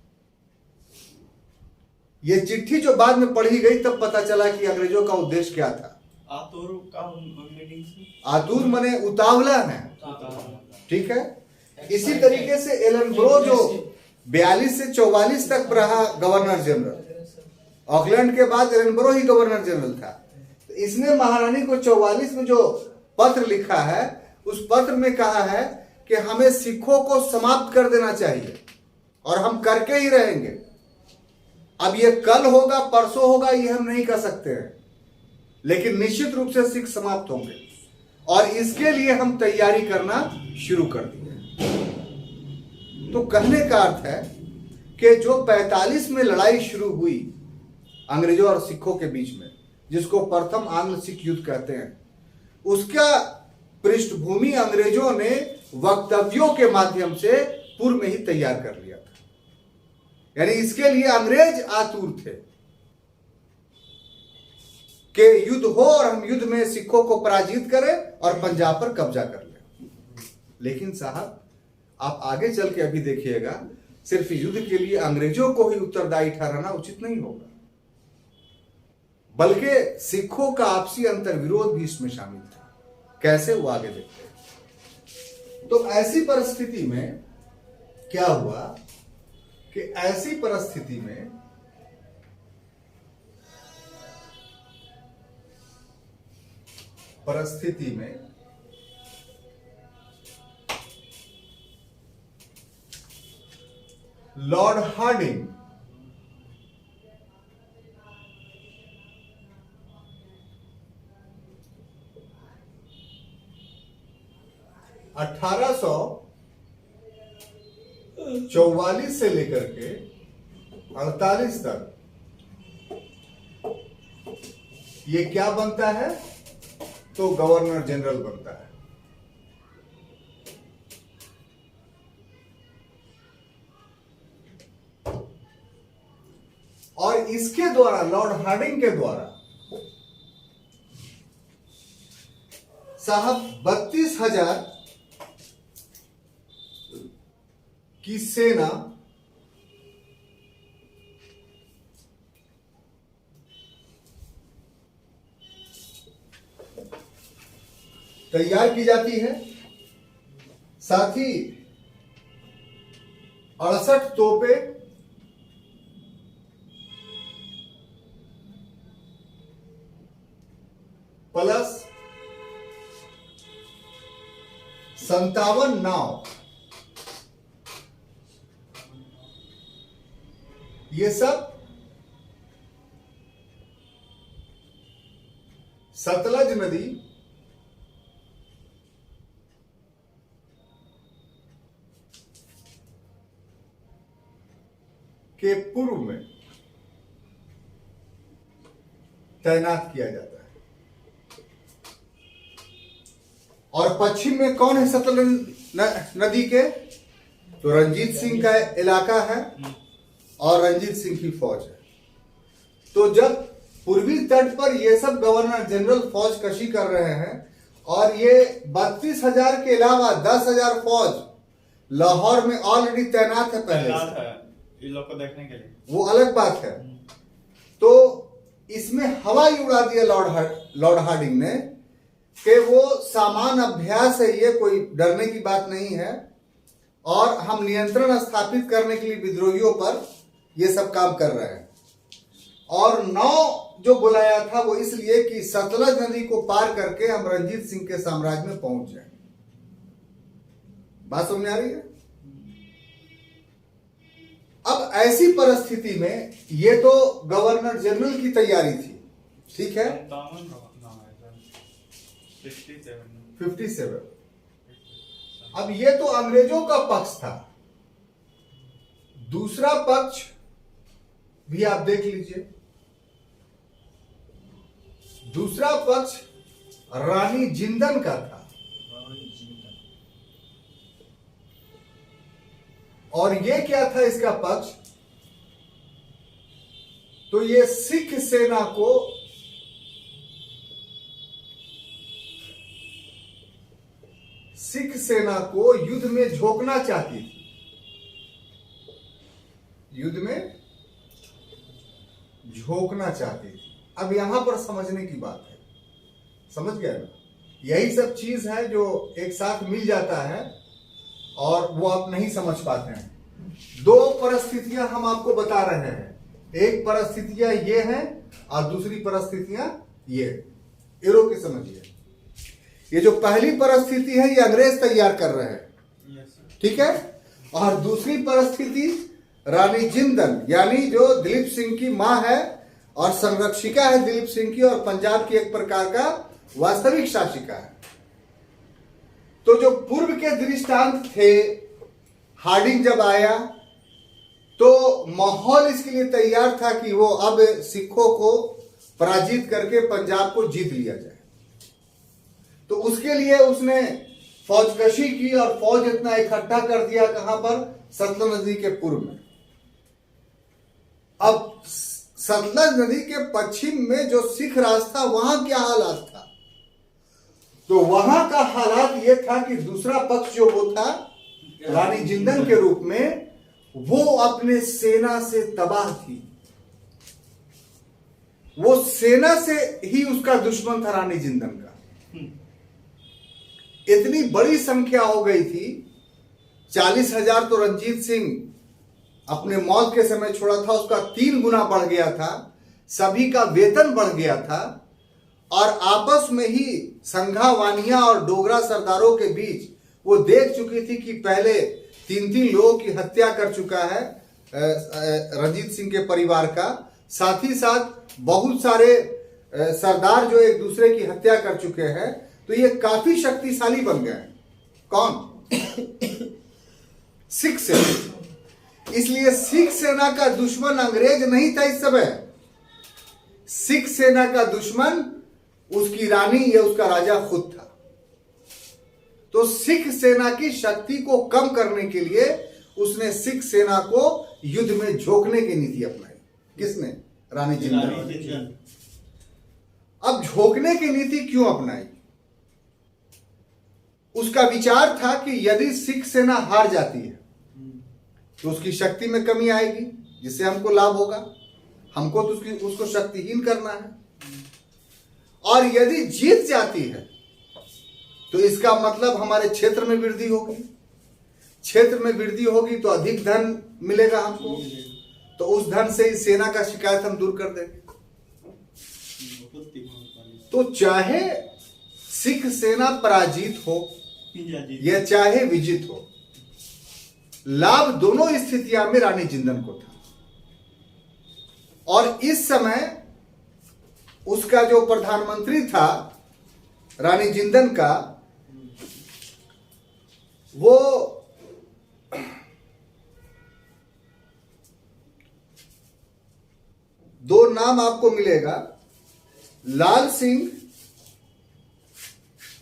ये चिट्ठी जो बाद में पढ़ी गई तब पता चला कि अंग्रेजों का उद्देश्य क्या था। आतुर का मीनिंग से? आतुर मने उतावला है, ठीक है। इसी तरीके से एलनब्रो जो 42 से 44 तक रहा गवर्नर जनरल, ऑकलैंड के बाद एलनब्रो ही गवर्नर जनरल था, तो इसने महारानी को 44 में जो पत्र लिखा है, उस पत्र में कहा है कि हमें सिखों को समाप्त कर देना चाहिए और हम करके ही रहेंगे। अब ये कल होगा परसों होगा ये हम नहीं कर सकते हैं, लेकिन निश्चित रूप से सिख समाप्त होंगे और इसके लिए हम तैयारी करना शुरू कर दिए। तो कहने का अर्थ है कि जो 45 में लड़ाई शुरू हुई अंग्रेजों और सिखों के बीच में, जिसको प्रथम आंग्ल सिख युद्ध कहते हैं, उसका पृष्ठभूमि अंग्रेजों ने वक्तव्यों के माध्यम से पूर्व में ही तैयार कर लिया था। यानी इसके लिए अंग्रेज आतुर थे कि युद्ध हो और हम युद्ध में सिखों को पराजित करें और पंजाब पर कब्जा कर लें। लेकिन साहब आप आगे चल के अभी देखिएगा, सिर्फ युद्ध के लिए अंग्रेजों को ही उत्तरदायी ठहराना उचित नहीं होगा, बल्कि सिखों का आपसी अंतर्विरोध भी इसमें शामिल था। कैसे? वो आगे देखते हैं। तो ऐसी परिस्थिति में क्या हुआ कि ऐसी परिस्थिति में लॉर्ड हार्डिंग अठारह 44 से लेकर के 48 तक ये क्या बनता है? तो गवर्नर जनरल बनता है। और इसके द्वारा, लॉर्ड हार्डिंग के द्वारा साहब 32,000 की सेना तैयार की जाती है, साथ ही 68 तोपें, 57 नाव, ये सब सतलज नदी के पूर्व में तैनात किया जाता है। और पश्चिम में कौन है सतलज नदी के? तो रंजीत सिंह का इलाका है और रंजीत सिंह की फौज है। तो जब पूर्वी तट पर ये सब गवर्नर जनरल फौज कशी कर रहे हैं और ये 32,000 के अलावा 10,000 फौज लाहौर में ऑलरेडी तैनात है पहले तैनात से, है इन लोग को देखने के लिए। वो अलग बात है। तो इसमें हवा ही उड़ा दिया लॉर्ड हार्डिंग ने कि वो सामान्य अभ्यास है, ये कोई डरने की बात नहीं है और हम नियंत्रण स्थापित करने के लिए विद्रोहियों पर ये सब काम कर रहे हैं। और 9 जो बुलाया था वो इसलिए कि सतलज नदी को पार करके हम रंजीत सिंह के साम्राज्य में पहुंच जाए। बात समझ आ रही है? अब ऐसी परिस्थिति में ये तो गवर्नर जनरल की तैयारी थी, ठीक है, 57। अब ये तो अंग्रेजों का पक्ष था। दूसरा पक्ष भी आप देख लीजिए। दूसरा पक्ष रानी जिंदन का था और ये क्या था इसका पक्ष? तो ये सिख सेना को युद्ध में झोंकना चाहती थी। युद्ध में झोंकना चाहती थी। अब यहां पर समझने की बात है, समझ गया ना? यही सब चीज है जो एक साथ मिल जाता है और वो आप नहीं समझ पाते हैं। 2 परिस्थितियां हम आपको बता रहे हैं। एक परिस्थितियां ये हैं और दूसरी परिस्थितियां ये। एरो के समझिए, ये जो पहली परिस्थिति है ये अंग्रेज तैयार कर रहे हैं, ठीक है। और दूसरी परिस्थिति रानी जिंदन यानी जो दिलीप सिंह की मां है और संरक्षिका है दिलीप सिंह की और पंजाब की एक प्रकार का वास्तविक शासिका है। तो जो पूर्व के दृष्टांत थे, हार्डिंग जब आया तो माहौल इसके लिए तैयार था कि वो अब सिखों को पराजित करके पंजाब को जीत लिया जाए। तो उसके लिए उसने फौजकशी की और फौज इतना इकट्ठा कर दिया कहां पर? सतलज नदी के पूर्व में। अब सतलज नदी के पश्चिम में जो सिख राज था वहां क्या हालात था? तो वहां का हालात यह था कि दूसरा पक्ष जो वो था रानी जिंदन के रूप में, वो अपने सेना से तबाह थी। वो सेना से ही उसका दुश्मन था रानी जिंदन का। इतनी बड़ी संख्या हो गई थी, 40,000 तो रंजीत सिंह अपने मौत के समय छोड़ा था, उसका 3 गुना बढ़ गया था। सभी का वेतन बढ़ गया था और आपस में ही संघा वानिया और डोगरा सरदारों के बीच वो देख चुकी थी कि पहले 3-3 लोगों की हत्या कर चुका है रंजीत सिंह के परिवार का। साथ ही साथ बहुत सारे सरदार जो एक दूसरे की हत्या कर चुके हैं। तो ये काफी शक्तिशाली बन गए। कौन? सिख सेना। इसलिए सिख सेना का दुश्मन अंग्रेज नहीं था इस समय। सिख सेना का दुश्मन उसकी रानी या उसका राजा खुद था। तो सिख सेना की शक्ति को कम करने के लिए उसने सिख सेना को युद्ध में झोंकने की नीति अपनाई। किसने? रानी जिंदन। अब झोंकने की नीति क्यों अपनाई? उसका विचार था कि यदि सिख सेना हार जाती है तो उसकी शक्ति में कमी आएगी, जिससे हमको लाभ होगा। हमको तो उसको शक्तिहीन करना है। और यदि जीत जाती है तो इसका मतलब हमारे क्षेत्र में वृद्धि होगी। क्षेत्र में वृद्धि होगी तो अधिक धन मिलेगा हमको, तो उस धन से इस सेना का शिकायत हम दूर कर देंगे। तो चाहे सिख सेना पराजित हो या जी या चाहे विजित हो, लाभ दोनों स्थितियां में रानी जिंदन को था। और इस समय उसका जो प्रधानमंत्री था रानी जिंदन का, वो दो नाम आपको मिलेगा, लाल सिंह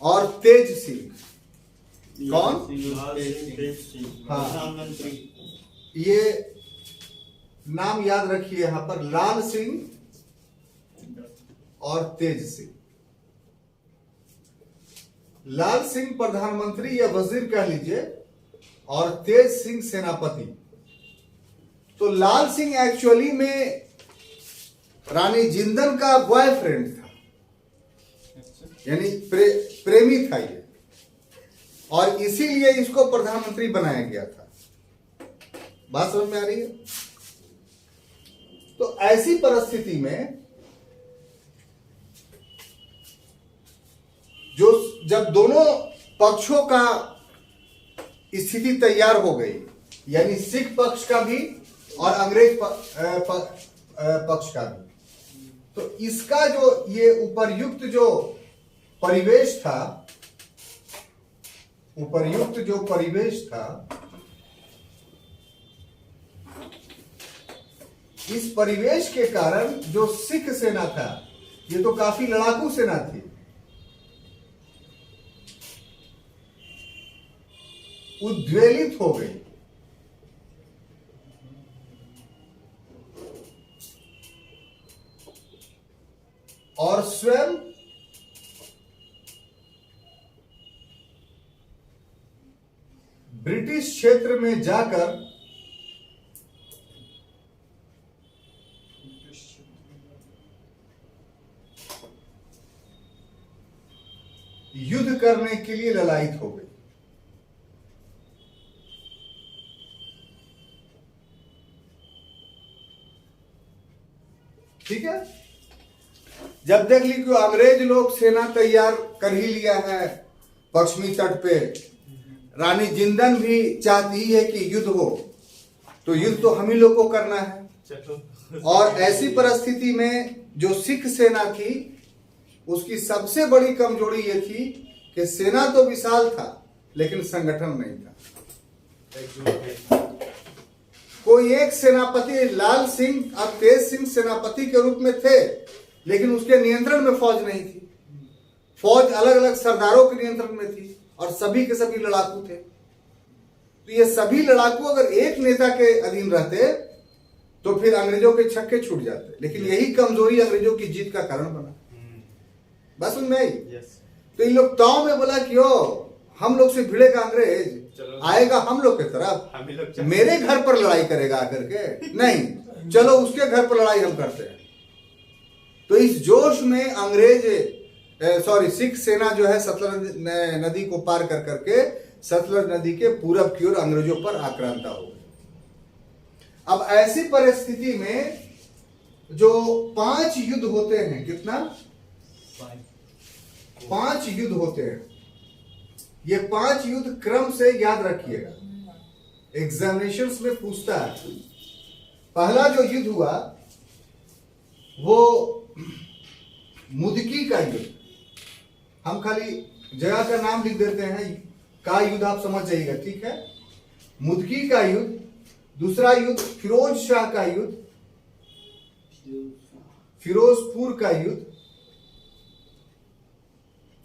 और तेज सिंह। कौन? हाँ। प्रधानमंत्री। ये नाम याद रखिए यहां पर, लाल सिंह और तेज सिंह। लाल सिंह प्रधानमंत्री या वजीर कह लीजिए, और तेज सिंह सेनापति। तो लाल सिंह एक्चुअली में रानी जिंदन का बॉयफ्रेंड था, यानी प्रेमी था ये, और इसीलिए इसको प्रधानमंत्री बनाया गया था। बात समझ में आ रही है? तो ऐसी परिस्थिति में जो जब दोनों पक्षों का स्थिति तैयार हो गई, यानी सिख पक्ष का भी और अंग्रेज पक्ष का भी, तो इसका जो ये उपर्युक्त जो परिवेश था, इस परिवेश के कारण जो सिख सेना था, ये तो काफी लड़ाकू सेना थी, उद्वेलित हो गई। और स्वयं ब्रिटिश क्षेत्र में जाकर युद्ध करने के लिए ललायित हो गई। ठीक है, जब देख ली कि अंग्रेज लोग सेना तैयार कर ही लिया है पश्चिमी तट पे, रानी जिंदन भी चाहती है कि युद्ध हो, तो युद्ध तो हम ही लोग को करना है। और ऐसी परिस्थिति में जो सिख सेना थी, उसकी सबसे बड़ी कमजोरी ये थी कि सेना तो विशाल था लेकिन संगठन नहीं था। कोई एक सेनापति, लाल सिंह और तेज सिंह सेनापति के रूप में थे, लेकिन उसके नियंत्रण में फौज नहीं थी। फौज अलग अलग सरदारों के नियंत्रण में थी और सभी के सभी लड़ाकू थे। तो ये सभी लड़ाकू अगर एक नेता के अधीन रहते तो फिर अंग्रेजों के छक्के छूट जाते, लेकिन यही कमजोरी अंग्रेजों की जीत का कारण बना। बस उनमें आई। तो इन लोग ताव में बोला कि ओ हम लोग से भिड़ेगा अंग्रेज, आएगा हम लोग की तरफ, मेरे घर पर लड़ाई करेगा आकर के, नहीं चलो उसके घर पर लड़ाई हम करते हैं। तो इस जोश में सिख सेना जो है सतलज नदी को पार कर करके सतलज नदी के पूरब की ओर अंग्रेजों पर आक्रांता हो गई। अब ऐसी परिस्थिति में जो 5 युद्ध होते हैं, कितना? 5 युद्ध होते हैं। ये 5 युद्ध क्रम से याद रखिएगा, एग्जामिनेशंस में पूछता है। पहला जो युद्ध हुआ वो मुदकी का युद्ध, हम खाली जगह का नाम लिख देते हैं, का युद्ध आप समझ जाइएगा, ठीक है? मुदकी का युद्ध। दूसरा युद्ध फिरोज शाह का युद्ध, फिरोजपुर का युद्ध।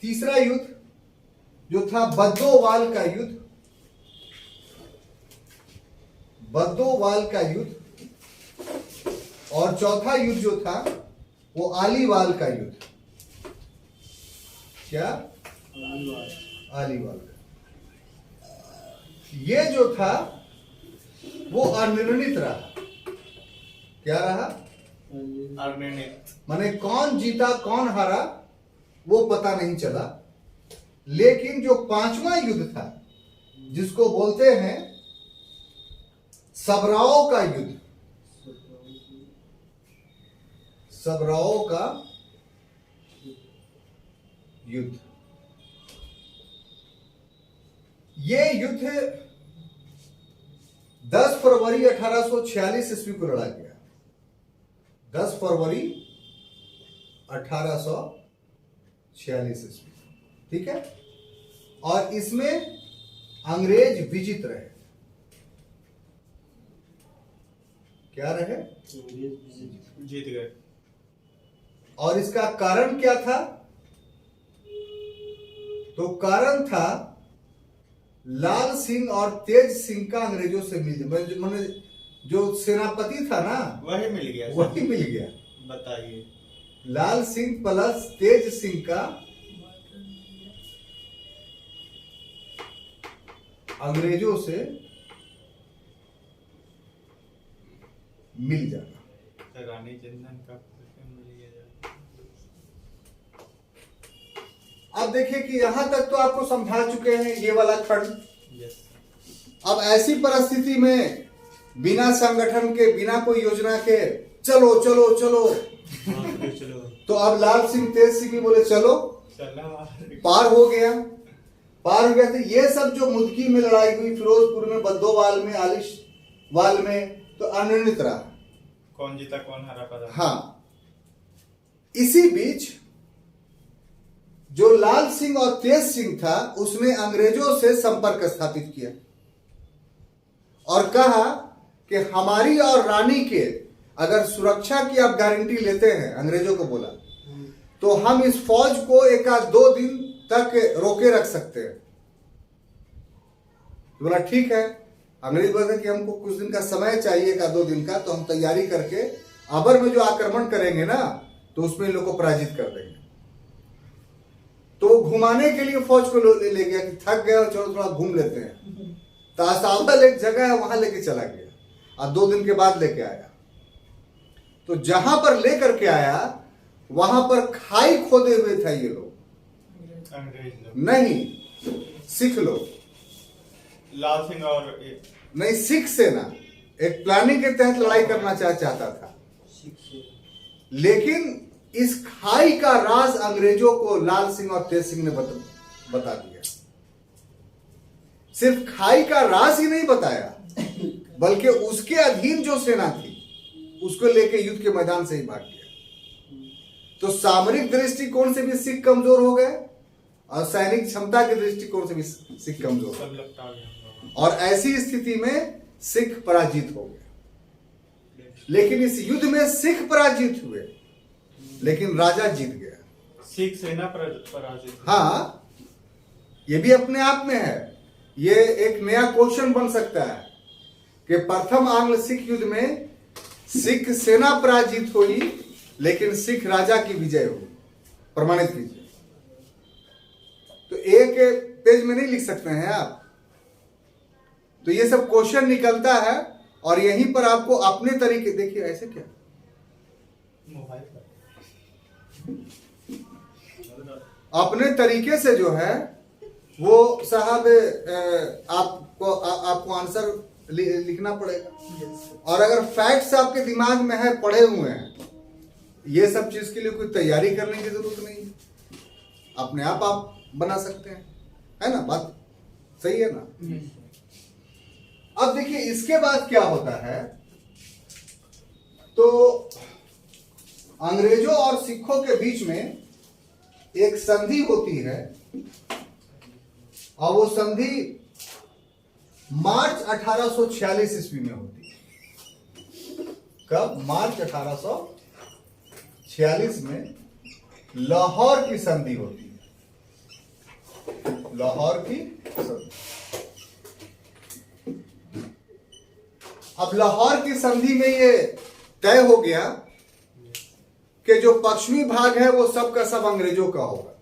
तीसरा युद्ध जो था बद्दोवाल का युद्ध, बद्दोवाल का युद्ध। और चौथा युद्ध जो था वो आलीवाल का युद्ध। क्या? आलीवाल का। ये जो था वो अनिर्णित रहा। क्या रहा? अनिर्णित। माने कौन जीता कौन हारा वो पता नहीं चला। लेकिन जो 5वां युद्ध था, जिसको बोलते हैं सबराओं का युद्ध, सबराओं का युद्ध, ये युद्ध 10 फरवरी 1846 ईस्वी को लड़ा गया। 10 फरवरी 1846 ईस्वी, ठीक है। और इसमें अंग्रेज विजित रहे। क्या रहे? जीत गए। और इसका कारण क्या था? तो कारण था लाल सिंह और तेज सिंह का अंग्रेजों से मैंने जो सेनापति था ना, वही मिल गया। वही मिल गया। बताइए। लाल सिंह प्लस तेज सिंह का अंग्रेजों से मिल जाना। रानी चंदन का मिल गया। अब देखिए कि यहां तक तो आपको समझा चुके हैं ये वाला खंड। यस। अब ऐसी परिस्थिति में बिना संगठन के, बिना कोई योजना के चलो चलो चलो, चलो। तो अब लाल सिंह तेज सिंह भी बोले चलो। चला। पार हो गया। पार हो गया। तो ये सब जो मुदकी में लड़ाई हुई, फिरोजपुर में, बद्दोवाल में, आलिशवाल में, तो अनिर्णित रहा। कौन जीता कौन हारा पता। हाँ। इसी बीच जो लाल सिंह और तेज सिंह था, उसने अंग्रेजों से संपर्क स्थापित किया और कहा कि हमारी और रानी के अगर सुरक्षा की आप गारंटी लेते हैं, अंग्रेजों को बोला, तो हम इस फौज को 1-2 दिन तक रोके रख सकते हैं। तो बोला ठीक है। अंग्रेज बोलते कि हमको कुछ दिन का समय चाहिए, 1-2 दिन का, तो हम तैयारी करके अबर में जो आक्रमण करेंगे ना, तो उसमें इन लोग को पराजित कर देंगे। तो घुमाने के लिए फौज को ले गया कि थक गए, चलो थोड़ा घूम लेते हैं। तो आसावल एक जगह है, वहां लेके चला गया और 2 दिन के बाद लेके आया। तो जहां पर लेकर के आया, वहां पर खाई खोदे हुए था ये लोग। अंग्रेज लोग नहीं, सिख लोग। लाल सिंह और नहीं, सिख सेना एक प्लानिंग के तहत लड़ाई करना चाहता था, लेकिन इस खाई का राज अंग्रेजों को लाल सिंह और तेज सिंह ने बता दिया। सिर्फ खाई का राज ही नहीं बताया, बल्कि उसके अधीन जो सेना थी उसको लेके युद्ध के मैदान से ही भाग गया। तो सामरिक दृष्टिकोण से भी सिख कमजोर हो गए और सैनिक क्षमता के दृष्टिकोण से भी सिख कमजोर हो गए। और ऐसी स्थिति में सिख पराजित हो गए। लेकिन इस युद्ध में सिख पराजित हुए, लेकिन राजा जीत गया। सिख सेना पराजित। हाँ, ये भी अपने आप में है। ये एक नया क्वेश्चन बन सकता है कि प्रथम आंग्ल सिख युद्ध में सिख सेना पराजित हुई, लेकिन सिख राजा की विजय हुई। प्रमाणित कीजिए। तो एक पेज में नहीं लिख सकते हैं आप। तो ये सब क्वेश्चन निकलता है और यहीं पर आपको अपने तरीके, देखिए ऐसे क्या मोबाइल पर अपने तरीके से जो है वो साहब आपको आंसर लिखना पड़ेगा। और अगर फैक्ट्स आपके दिमाग में है, पढ़े हुए हैं, ये सब चीज के लिए कोई तैयारी करने की जरूरत नहीं है। अपने आप बना सकते हैं, है ना? बात सही है ना? अब देखिए इसके बाद क्या होता है। तो अंग्रेजों और सिखों के बीच में एक संधि होती है और वो संधि मार्च 1846 ईस्वी में होती है। कब? मार्च 1846 में लाहौर की संधि होती है। लाहौर की संधि। अब लाहौर की संधि में ये तय हो गया कि जो पश्चिमी भाग है वो सब का सब अंग्रेजों का होगा।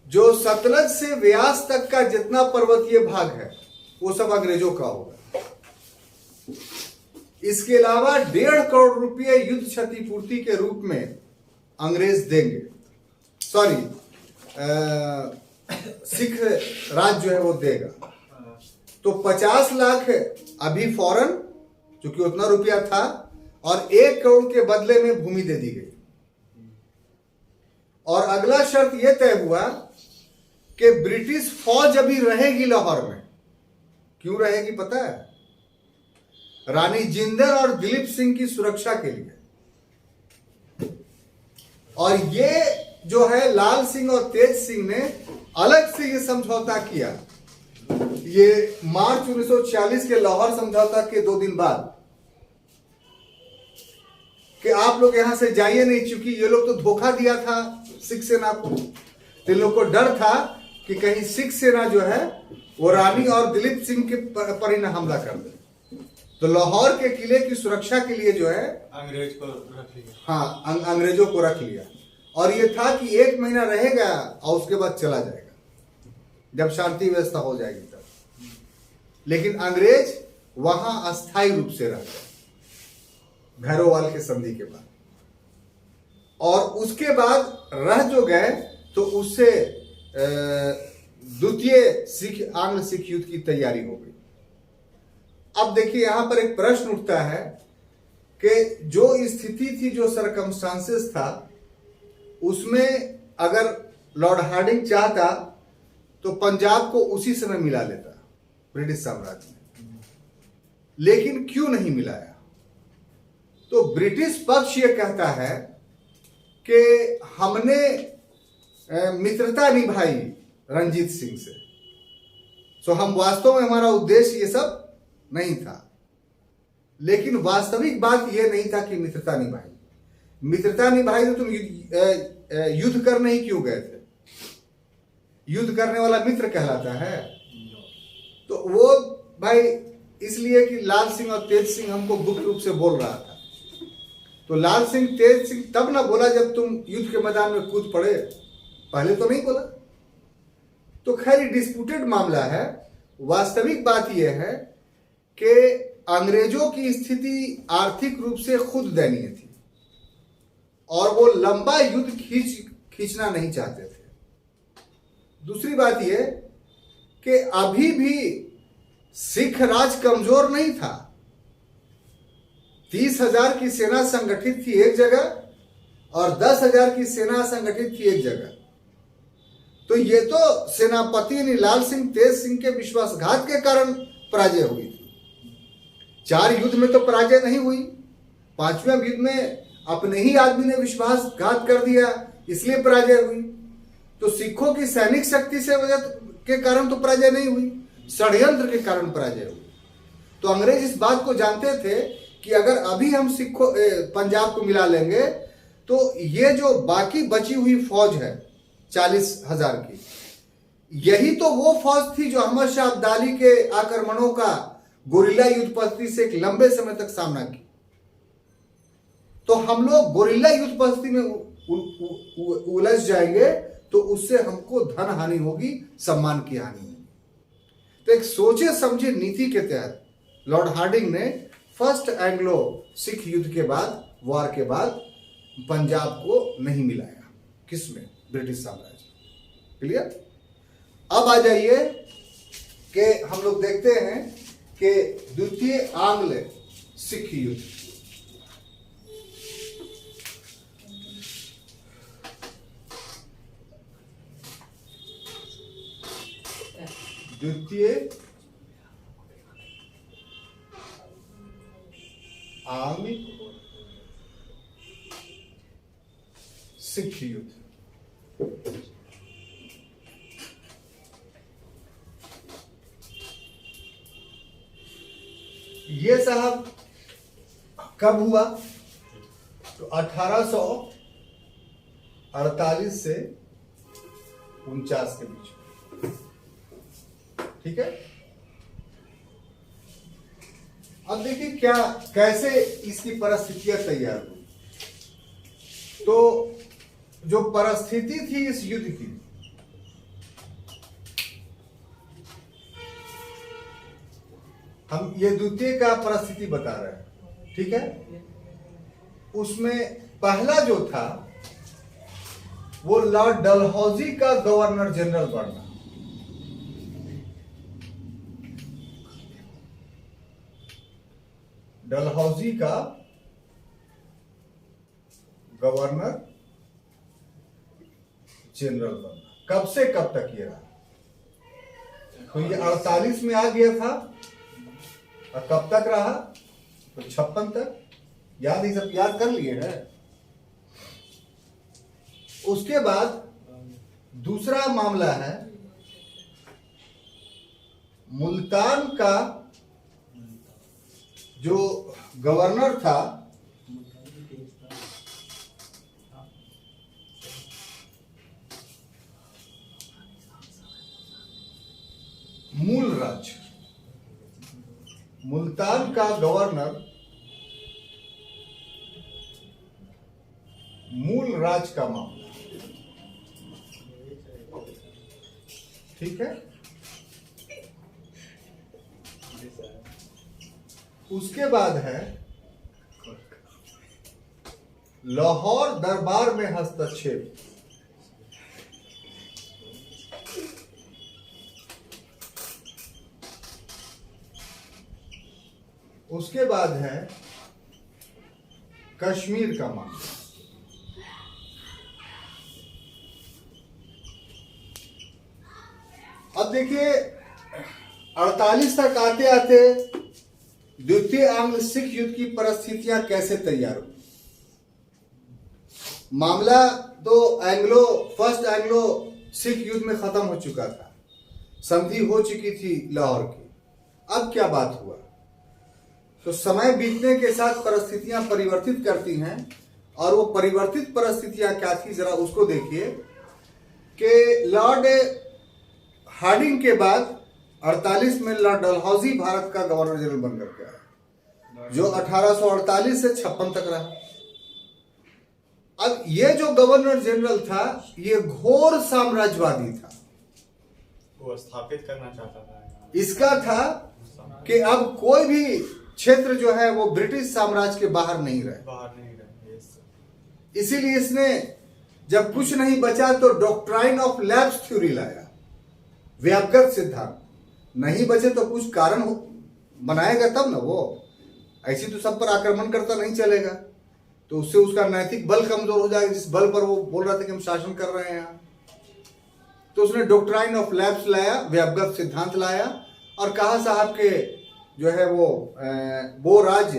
जो सतलज से व्यास तक का जितना पर्वतीय भाग है वो सब अंग्रेजों का होगा। इसके अलावा 1.5 करोड़ रुपये युद्ध क्षतिपूर्ति के रूप में अंग्रेज देंगे। सॉरी, सिख राज जो है वो देगा। तो 50 लाख अभी फौरन, क्योंकि उतना रुपया था, और 1 करोड़ के बदले में भूमि दे दी गई। और अगला शर्त यह तय हुआ कि ब्रिटिश फौज अभी रहेगी लाहौर में। क्यों रहेगी पता है? रानी जिंदल और दिलीप सिंह की सुरक्षा के लिए। और ये जो है लाल सिंह और तेज सिंह ने अलग से ये समझौता किया, ये मार्च 1946 के लाहौर समझौता के 2 दिन बाद, कि आप लोग यहां से जाइए नहीं, चूंकि ये लोग तो धोखा दिया था सिख सेना को। तो इन लोग को डर था कि कहीं सिख सेना जो है वो रानी और दिलीप सिंह के पर ही न हमला कर दे। तो लाहौर के किले की सुरक्षा के लिए जो है अंग्रेज को रख लिया। हाँ, अंग्रेजों को रख लिया। और ये था कि 1 महीना रहेगा और उसके बाद चला जाएगा, जब शांति व्यवस्था हो जाएगी तब। लेकिन अंग्रेज वहां अस्थायी रूप से रह गए भैरोवाल के संधि के बाद। और उसके बाद रह जो गए तो उससे द्वितीय सिख आंग्ल सिख युद्ध की तैयारी हो गई। अब देखिए यहां पर एक प्रश्न उठता है कि जो स्थिति थी, जो सरकमस्टांसेस था, उसमें अगर लॉर्ड हार्डिंग चाहता तो पंजाब को उसी समय मिला लेता ब्रिटिश साम्राज्य में, लेकिन क्यों नहीं मिलाया? तो ब्रिटिश पक्ष ये कहता है कि हमने मित्रता निभाई रंजीत सिंह से, सो हम वास्तव में हमारा उद्देश्य ये सब नहीं था। लेकिन वास्तविक बात यह नहीं था कि मित्रता निभाई। मित्रता निभाई तो तुम युद्ध करने ही क्यों गए थे? युद्ध करने वाला मित्र कहलाता है। तो वो भाई इसलिए कि लाल सिंह और तेज सिंह हमको गुप्त रूप से बोल रहा था। तो लाल सिंह तेज सिंह तब ना बोला जब तुम युद्ध के मैदान में कूद पड़े, पहले तो नहीं बोला। तो खैर डिस्प्यूटेड मामला है। वास्तविक बात यह है कि अंग्रेजों की स्थिति आर्थिक रूप से खुद दयनीय थी और वो लंबा युद्ध खींचना नहीं चाहते थे। दूसरी बात यह कि अभी भी सिख राज कमजोर नहीं था। 30,000 की सेना संगठित थी एक जगह और 10,000 की सेना संगठित थी एक जगह। तो ये तो सेनापति यानी लाल सिंह तेज सिंह के विश्वासघात के कारण पराजय हुई थी। 4 युद्ध में तो पराजय नहीं हुई, 5वें युद्ध में अपने ही आदमी ने विश्वासघात कर दिया, इसलिए पराजय हुई। तो सिखों की सैनिक शक्ति से वजह के कारण तो पराजय नहीं हुई, षड्यंत्र के कारण पराजय हुई। तो अंग्रेज इस बात को जानते थे कि अगर अभी हम सिखों पंजाब को मिला लेंगे तो ये जो बाकी बची हुई फौज है 40,000 की, यही तो वो फौज थी जो अहमद शाह अब्दाली के आक्रमणों का गोरिल्ला युद्ध पद्धति से एक लंबे समय तक सामना की। तो हम लोग गोरिल्ला युद्ध पद्धति में उलझ जाएंगे तो उससे हमको धन हानि होगी, सम्मान की हानि होगी। तो एक सोचे समझे नीति के तहत लॉर्ड हार्डिंग ने फर्स्ट एंग्लो सिख युद्ध के बाद, वॉर के बाद, पंजाब को नहीं मिलाया। किसमें? ब्रिटिश साम्राज्य। क्लियर? अब आ जाइए कि हम लोग देखते हैं कि द्वितीय आंग्ल सिख युद्ध। द्वितीय आंग्ल सिख युद्ध। ये साहब कब हुआ? तो 1848 से 49 के बीच। ठीक है। अब देखिए क्या कैसे इसकी परिस्थितियां तैयार हुई। तो जो परिस्थिति थी इस युद्ध की, हम ये द्वितीय का परिस्थिति बता रहे हैं। ठीक है। उसमें पहला जो था वो लॉर्ड डलहौजी का गवर्नर जनरल बनना। डलहौजी का गवर्नर जनरल बनना कब से कब तक ये रहा? तो ये 48 में आ गया था और कब तक रहा? तो 56 तक। याद, ये सब याद कर लिए है। उसके बाद दूसरा मामला है मुल्तान का जो गवर्नर था, मूलराज, मुल्तान का गवर्नर मूलराज का मामला, ठीक है। उसके बाद है लाहौर दरबार में हस्तक्षेप। उसके बाद है कश्मीर का मामला। अब देखिए 48 तक आते आते द्वितीय आंग्ल सिख युद्ध की परिस्थितियां कैसे तैयार हुई। मामला तो फर्स्ट एंग्लो सिख युद्ध में खत्म हो चुका था, संधि हो चुकी थी लाहौर की। अब क्या बात हुआ? तो समय बीतने के साथ परिस्थितियां परिवर्तित करती हैं, और वो परिवर्तित परिस्थितियां क्या थी जरा उसको देखिए कि लॉर्ड हार्डिंग के बाद 48 में लॉर्ड डलहौजी भारत का गवर्नर जनरल बनकर के आया, जो 1848 से 56 तक रहा। अब ये जो गवर्नर जनरल था ये घोर साम्राज्यवादी था, वो स्थापित करना चाहता था। इसका था कि अब कोई भी क्षेत्र जो है वो ब्रिटिश साम्राज्य के बाहर नहीं रहे। इसीलिए इसने जब कुछ नहीं बचा तो डॉक्ट्राइन ऑफ लैप्स थ्योरी लाया, व्यापगत सिद्धांत। नहीं बचे तो कुछ कारण बनाएगा तब ना, वो ऐसी तो सब पर आक्रमण करता नहीं चलेगा, तो उससे उसका नैतिक बल कमजोर हो जाएगा, जिस बल पर वो बोल रहा था कि हम शासन कर रहे हैं यहाँ। तो उसने डॉक्ट्राइन ऑफ लैप्स लाया, व्यापगत सिद्धांत लाया, और कहा साहब के जो है वो राज्य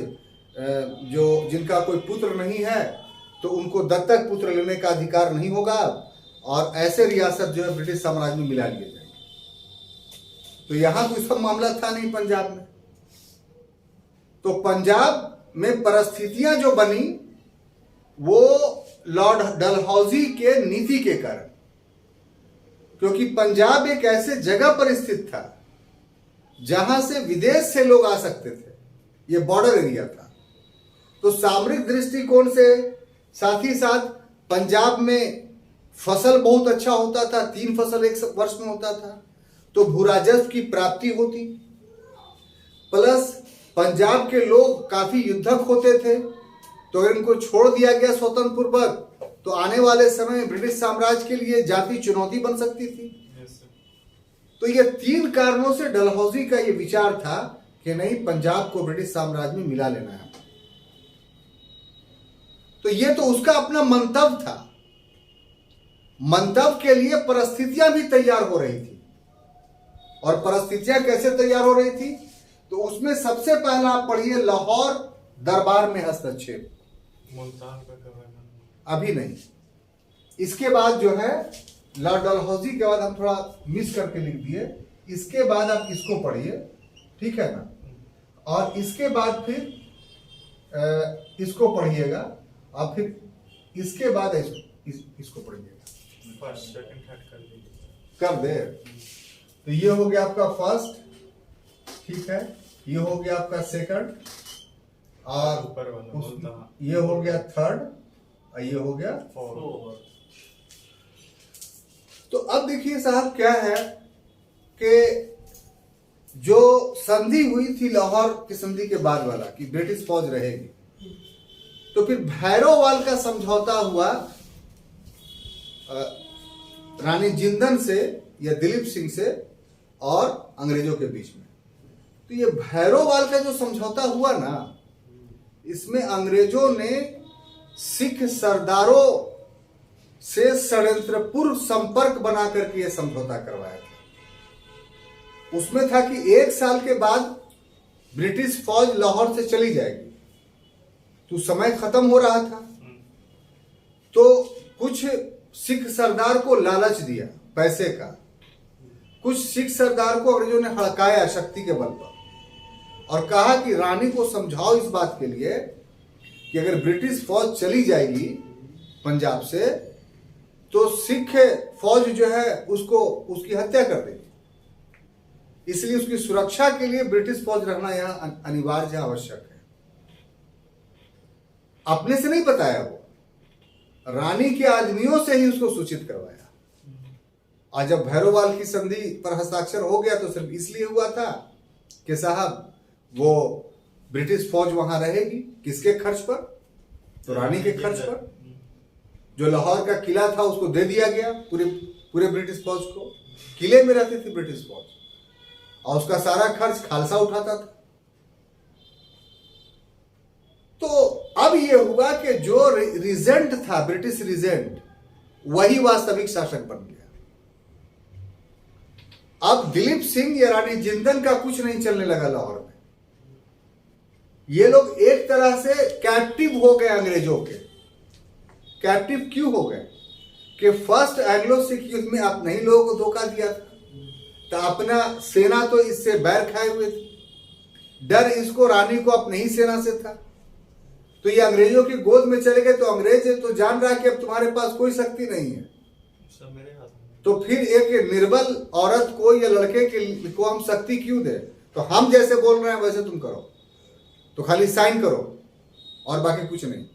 जो जिनका कोई पुत्र नहीं है तो उनको दत्तक पुत्र लेने का अधिकार नहीं होगा, और ऐसे रियासत जो है ब्रिटिश साम्राज्य में मिला लिए जाएंगे। तो यहां कोई सब मामला था नहीं पंजाब में। तो पंजाब में परिस्थितियां जो बनी वो लॉर्ड डलहौजी के नीति के कारण, क्योंकि पंजाब एक ऐसे जगह पर स्थित था जहां से विदेश से लोग आ सकते थे, ये बॉर्डर एरिया था। तो सामरिक दृष्टिकोण से साथ ही साथ पंजाब में फसल बहुत अच्छा होता था, 3 फसल एक वर्ष में होता था, तो भू राजस्व की प्राप्ति होती, प्लस पंजाब के लोग काफी युद्धक होते थे। तो अगर इनको छोड़ दिया गया स्वतंत्र पूर्वक तो आने वाले समय में ब्रिटिश साम्राज्य के लिए जाति चुनौती बन सकती थी। तो ये 3 कारणों से डलहौजी का ये विचार था कि नहीं, पंजाब को ब्रिटिश साम्राज्य में मिला लेना है। तो ये तो उसका अपना मंतव्य था। मंतव्य के लिए परिस्थितियां भी तैयार हो रही थी, और परिस्थितियां कैसे तैयार हो रही थी तो उसमें सबसे पहला आप पढ़िए लाहौर दरबार में हस्तक्षेप। मुल्तान का गवर्नर अभी नहीं, इसके बाद जो है लॉर्ड डलहौजी के बाद हम थोड़ा मिस करके लिख दिए, इसके बाद आप इसको पढ़िए, ठीक है ना, और इसके बाद फिर इसको पढ़िएगा, और फिर इसके बाद इसको पढ़िएगा। फर्स्ट सेकंड थर्ड कर दीजिए, कर दे। तो ये हो गया आपका फर्स्ट, ठीक है, ये हो गया आपका सेकंड, और ऊपर वाला मुल्तान, ये हो गया थर्ड, और ये हो गया फोर्थ। तो अब देखिए साहब क्या है कि जो संधि हुई थी लाहौर की संधि के बाद वाला कि ब्रिटिश फौज रहेगी, तो फिर भैरोवाल का समझौता हुआ रानी जिंदन से या दिलीप सिंह से और अंग्रेजों के बीच में। तो ये भैरोवाल का जो समझौता हुआ ना, इसमें अंग्रेजों ने सिख सरदारों से षड्यंत्रपूर्ण संपर्क बना करके यह समझौता करवाया था। उसमें था कि 1 साल के बाद ब्रिटिश फौज लाहौर से चली जाएगी। तो समय खत्म हो रहा था, तो कुछ सिख सरदार को लालच दिया पैसे का। कुछ सिख सरदार को अंग्रेजों ने हड़काया शक्ति के बल पर और कहा कि रानी को समझाओ इस बात के लिए कि अगर ब्रिटिश फौज चली जाएगी पंजाब से तो सिख फौज जो है उसको उसकी हत्या कर देगी, इसलिए उसकी सुरक्षा के लिए ब्रिटिश फौज रहना यहां अनिवार्य है, आवश्यक है। अपने से नहीं बताया, वो रानी के आदमियों से ही उसको सूचित करवाया। और जब भैरोवाल की संधि पर हस्ताक्षर हो गया तो सिर्फ इसलिए हुआ था कि साहब वो ब्रिटिश फौज वहां रहेगी, किसके खर्च पर? तो रानी के खर्च पर। जो लाहौर का किला था उसको दे दिया गया पूरे ब्रिटिश फौज को। किले में रहती थी ब्रिटिश फौज और उसका सारा खर्च खालसा उठाता था। तो अब यह हुआ कि जो रीजेंट था, ब्रिटिश रीजेंट, वही वास्तविक शासक बन गया। अब दिलीप सिंह या रानी जिंदल का कुछ नहीं चलने लगा लाहौर में। ये लोग एक तरह से कैप्टिव हो गए अंग्रेजों के। कैप्टिव क्यों हो गए? कि फर्स्ट एंग्लो सिख युद्ध में अपने ही लोगों को धोखा दिया था, तो अपना सेना तो इससे बैर खाए हुए थे। डर इसको रानी को अपने ही सेना से था। तो ये अंग्रेजों की गोद में चले गए तो अंग्रेज तो जान रहा कि अब तुम्हारे पास कोई शक्ति नहीं है, सब मेरे हाथ में। तो फिर एक निर्बल औरत को या लड़के को हम शक्ति क्यों दे? तो हम जैसे बोल रहे हैं वैसे तुम करो, तो खाली साइन करो और बाकी कुछ नहीं।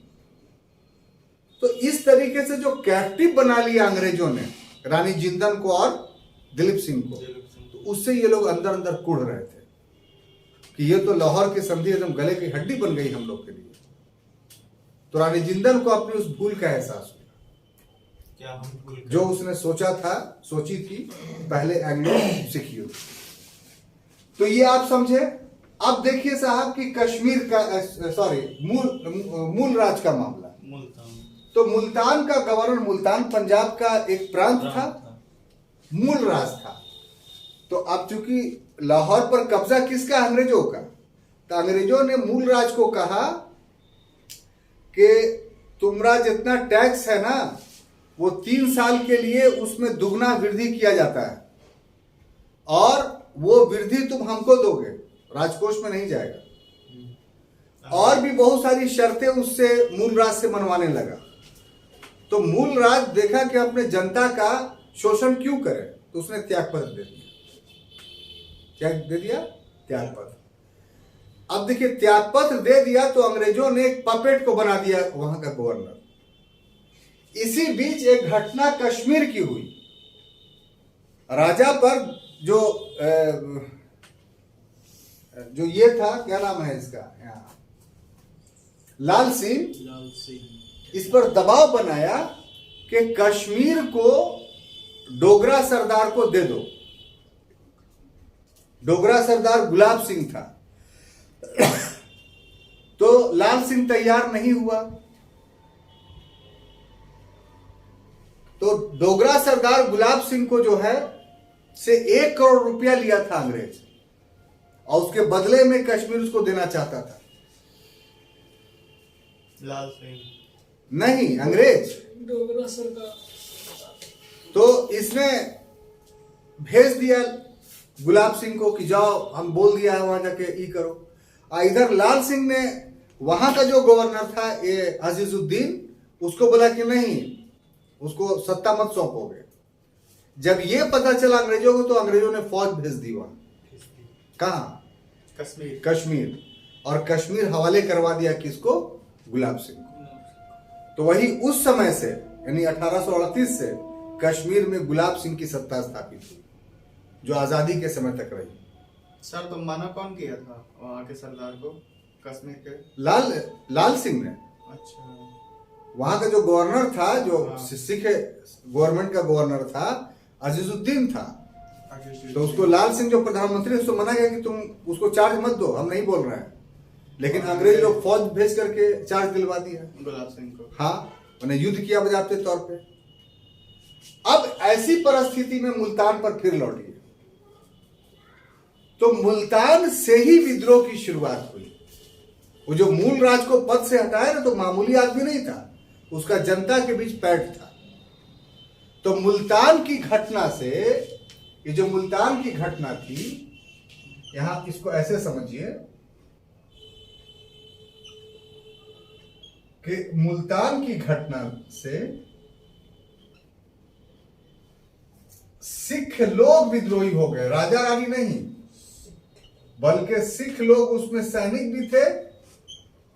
तो इस तरीके से जो कैप्टिव बना लिया अंग्रेजों ने रानी जिंदल को और दिलीप सिंह को, तो उससे ये लोग अंदर अंदर कुढ़ रहे थे कि ये तो लाहौर की संधि एकदम गले की हड्डी बन गई हम लोग के लिए। तो रानी जिंदल को अपनी उस भूल का एहसास हुआ, क्या हम भूल गए? जो उसने सोची थी पहले एंग्लो सिख युद्ध। तो ये आप समझे। अब देखिए साहब कि कश्मीर का मूल राज का मामला। मुल्तान। तो मुल्तान का गवर्नर, मुल्तान पंजाब का एक प्रांत था, मूल राज था। तो अब चूंकि लाहौर पर कब्जा किसका? अंग्रेजों का। तो अंग्रेजों ने मूल राज को कहा कि तुम्हारा जितना टैक्स है ना वो 3 साल के लिए उसमें दुगना वृद्धि किया जाता है और वो वृद्धि तुम हमको दोगे, राजकोष में नहीं जाएगा। और भी बहुत सारी शर्तें उससे मूल राज से मनवाने लगा। तो मूल राज देखा कि अपने जनता का शोषण क्यों करे, तो उसने त्यागपत्र दे दिया। क्या दे दिया? त्यागपत्र। अब देखिए त्यागपत्र दे दिया तो अंग्रेजों ने एक पपेट को बना दिया वहां का गवर्नर। इसी बीच एक घटना कश्मीर की हुई। राजा पर जो ये था, क्या नाम है इसका, लाल सिंह, इस पर दबाव बनाया कि कश्मीर को डोगरा सरदार को दे दो। डोगरा सरदार गुलाब सिंह था। तो लाल सिंह तैयार नहीं हुआ। तो डोगरा सरदार गुलाब सिंह को जो है से 1 करोड़ रुपया लिया था अंग्रेज और उसके बदले में कश्मीर उसको देना चाहता था। लाल सिंह नहीं, अंग्रेज। डोगरा सरकार। तो इसने भेज दिया गुलाब सिंह को कि जाओ, हम बोल दिया है वहां जाके ई करो। इधर लाल सिंह ने वहां का जो गवर्नर था ये अजीजुद्दीन, उसको बोला कि नहीं, उसको सत्ता मत सौंपोगे। जब ये पता चला अंग्रेजों को तो अंग्रेजों ने फौज भेज दी वहां। कहां? कश्मीर। कश्मीर। और कश्मीर हवाले करवा दिया किसको? गुलाब सिंह को। तो वही उस समय से यानी 1838 से कश्मीर में गुलाब सिंह की सत्ता स्थापित हुई, जो आजादी के समय तक रही। सर तो मना कौन किया था वहाँ के सरदार को कश्मीर के? लाल सिंह ने। अच्छा। वहां का जो गवर्नर था, जो सिख गवर्नमेंट का गवर्नर था, अजीजुद्दीन था। तो उसको लाल सिंह जो प्रधानमंत्री, उसको मना किया कि तुम उसको चार्ज मत दो, हम नहीं बोल रहे हैं। लेकिन अंग्रेज लोग फौज भेज करके चार्ज दिलवा दिया गुलाब सिंह को। हाँ, उन्हें युद्ध किया बजाते तौर पे। अब ऐसी परिस्थिति में मुल्तान पर फिर लौटी। तो मुल्तान से ही विद्रोह की शुरुआत हुई। वो जो मूल राज को पद से हटाया ना, तो मामूली आदमी नहीं था, उसका जनता के बीच पैठ था। तो मुल्तान की घटना से, ये जो मुल्तान की घटना थी, यहां इसको ऐसे समझिए कि मुल्तान की घटना से सिख लोग विद्रोही हो गए, राजा रानी नहीं, बल्कि सिख लोग, उसमें सैनिक भी थे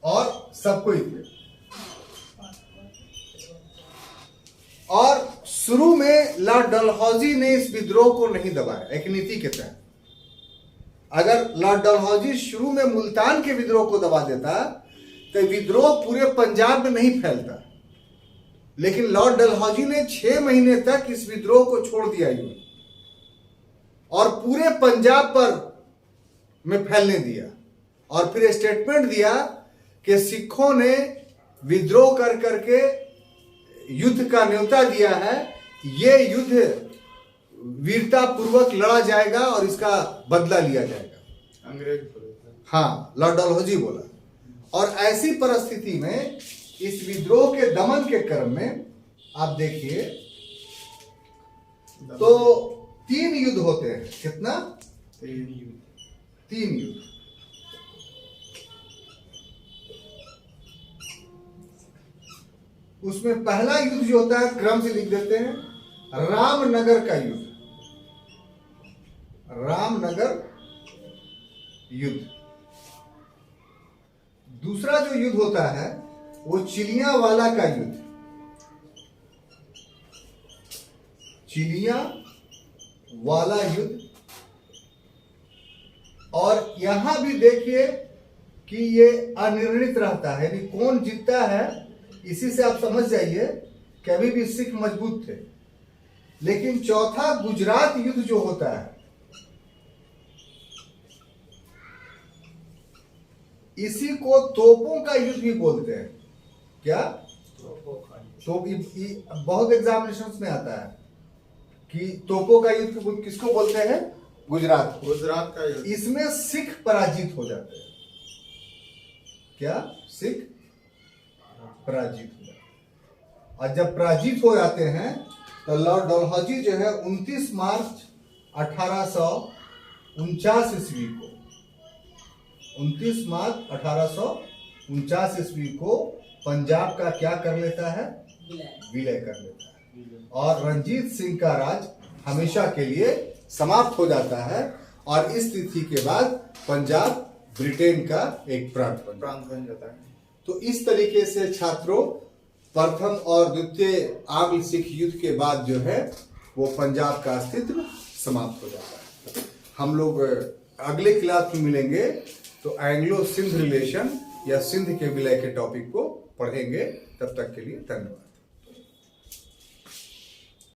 और सब कोई थे। और शुरू में लॉर्ड डलहौजी ने इस विद्रोह को नहीं दबाया, एक नीति के तहत। अगर लॉर्ड डलहौजी शुरू में मुल्तान के विद्रोह को दबा देता तो विद्रोह पूरे पंजाब में नहीं फैलता। लेकिन लॉर्ड डलहौजी ने 6 महीने तक इस विद्रोह को छोड़ दिया यूं और पूरे पंजाब पर में फैलने दिया, और फिर स्टेटमेंट दिया कि सिखों ने विद्रोह कर करके युद्ध का न्योता दिया है, ये युद्ध वीरता पूर्वक लड़ा जाएगा और इसका बदला लिया जाएगा। अंग्रेज बोले थे। हाँ, लॉर्ड डलहौजी बोला। और ऐसी परिस्थिति में इस विद्रोह के दमन के क्रम में आप देखिए तो 3 युद्ध होते हैं। कितना? 3 युद्ध। उसमें पहला युद्ध जो होता है, क्रम से लिख देते हैं, रामनगर का युद्ध। रामनगर युद्ध। दूसरा जो युद्ध होता है वो चिलियावाला का युद्ध। चिलियावाला युद्ध। और यहां भी देखिए कि ये अनिर्णित रहता है, यानी कौन जीतता है इसी से आप समझ जाइए कि अभी भी सिख मजबूत थे। लेकिन चौथा गुजरात युद्ध जो होता है, इसी को तोपों का युद्ध भी बोलते हैं। क्या? तो बहुत एग्जामिनेशंस में आता है कि तोपों का युद्ध किसको बोलते हैं? गुजरात। गुजरात का युद्ध। इसमें सिख पराजित हो जाते हैं। क्या? सिख पराजित हो जाते हैं। और जब पराजित हो जाते हैं तो लॉर्ड डलहौजी जो है 29 मार्च 1849 ईस्वी को 29 मार्च 1849 ईस्वी को पंजाब का क्या कर लेता है? विलय कर लेता है। और रंजीत सिंह का राज हमेशा के लिए समाप्त हो जाता है। और इस तिथि के बाद पंजाब ब्रिटेन का एक प्रांत बन जाता है। तो इस तरीके से छात्रों, प्रथम और द्वितीय आंग्ल सिख युद्ध के बाद जो है वो पंजाब का अस्तित्व समाप्त हो जाता है। हम लोग अगले क्लास में मिलेंगे तो एंग्लो सिंध रिलेशन या सिंध के विलय के टॉपिक को पढ़ेंगे। तब तक के लिए धन्यवाद।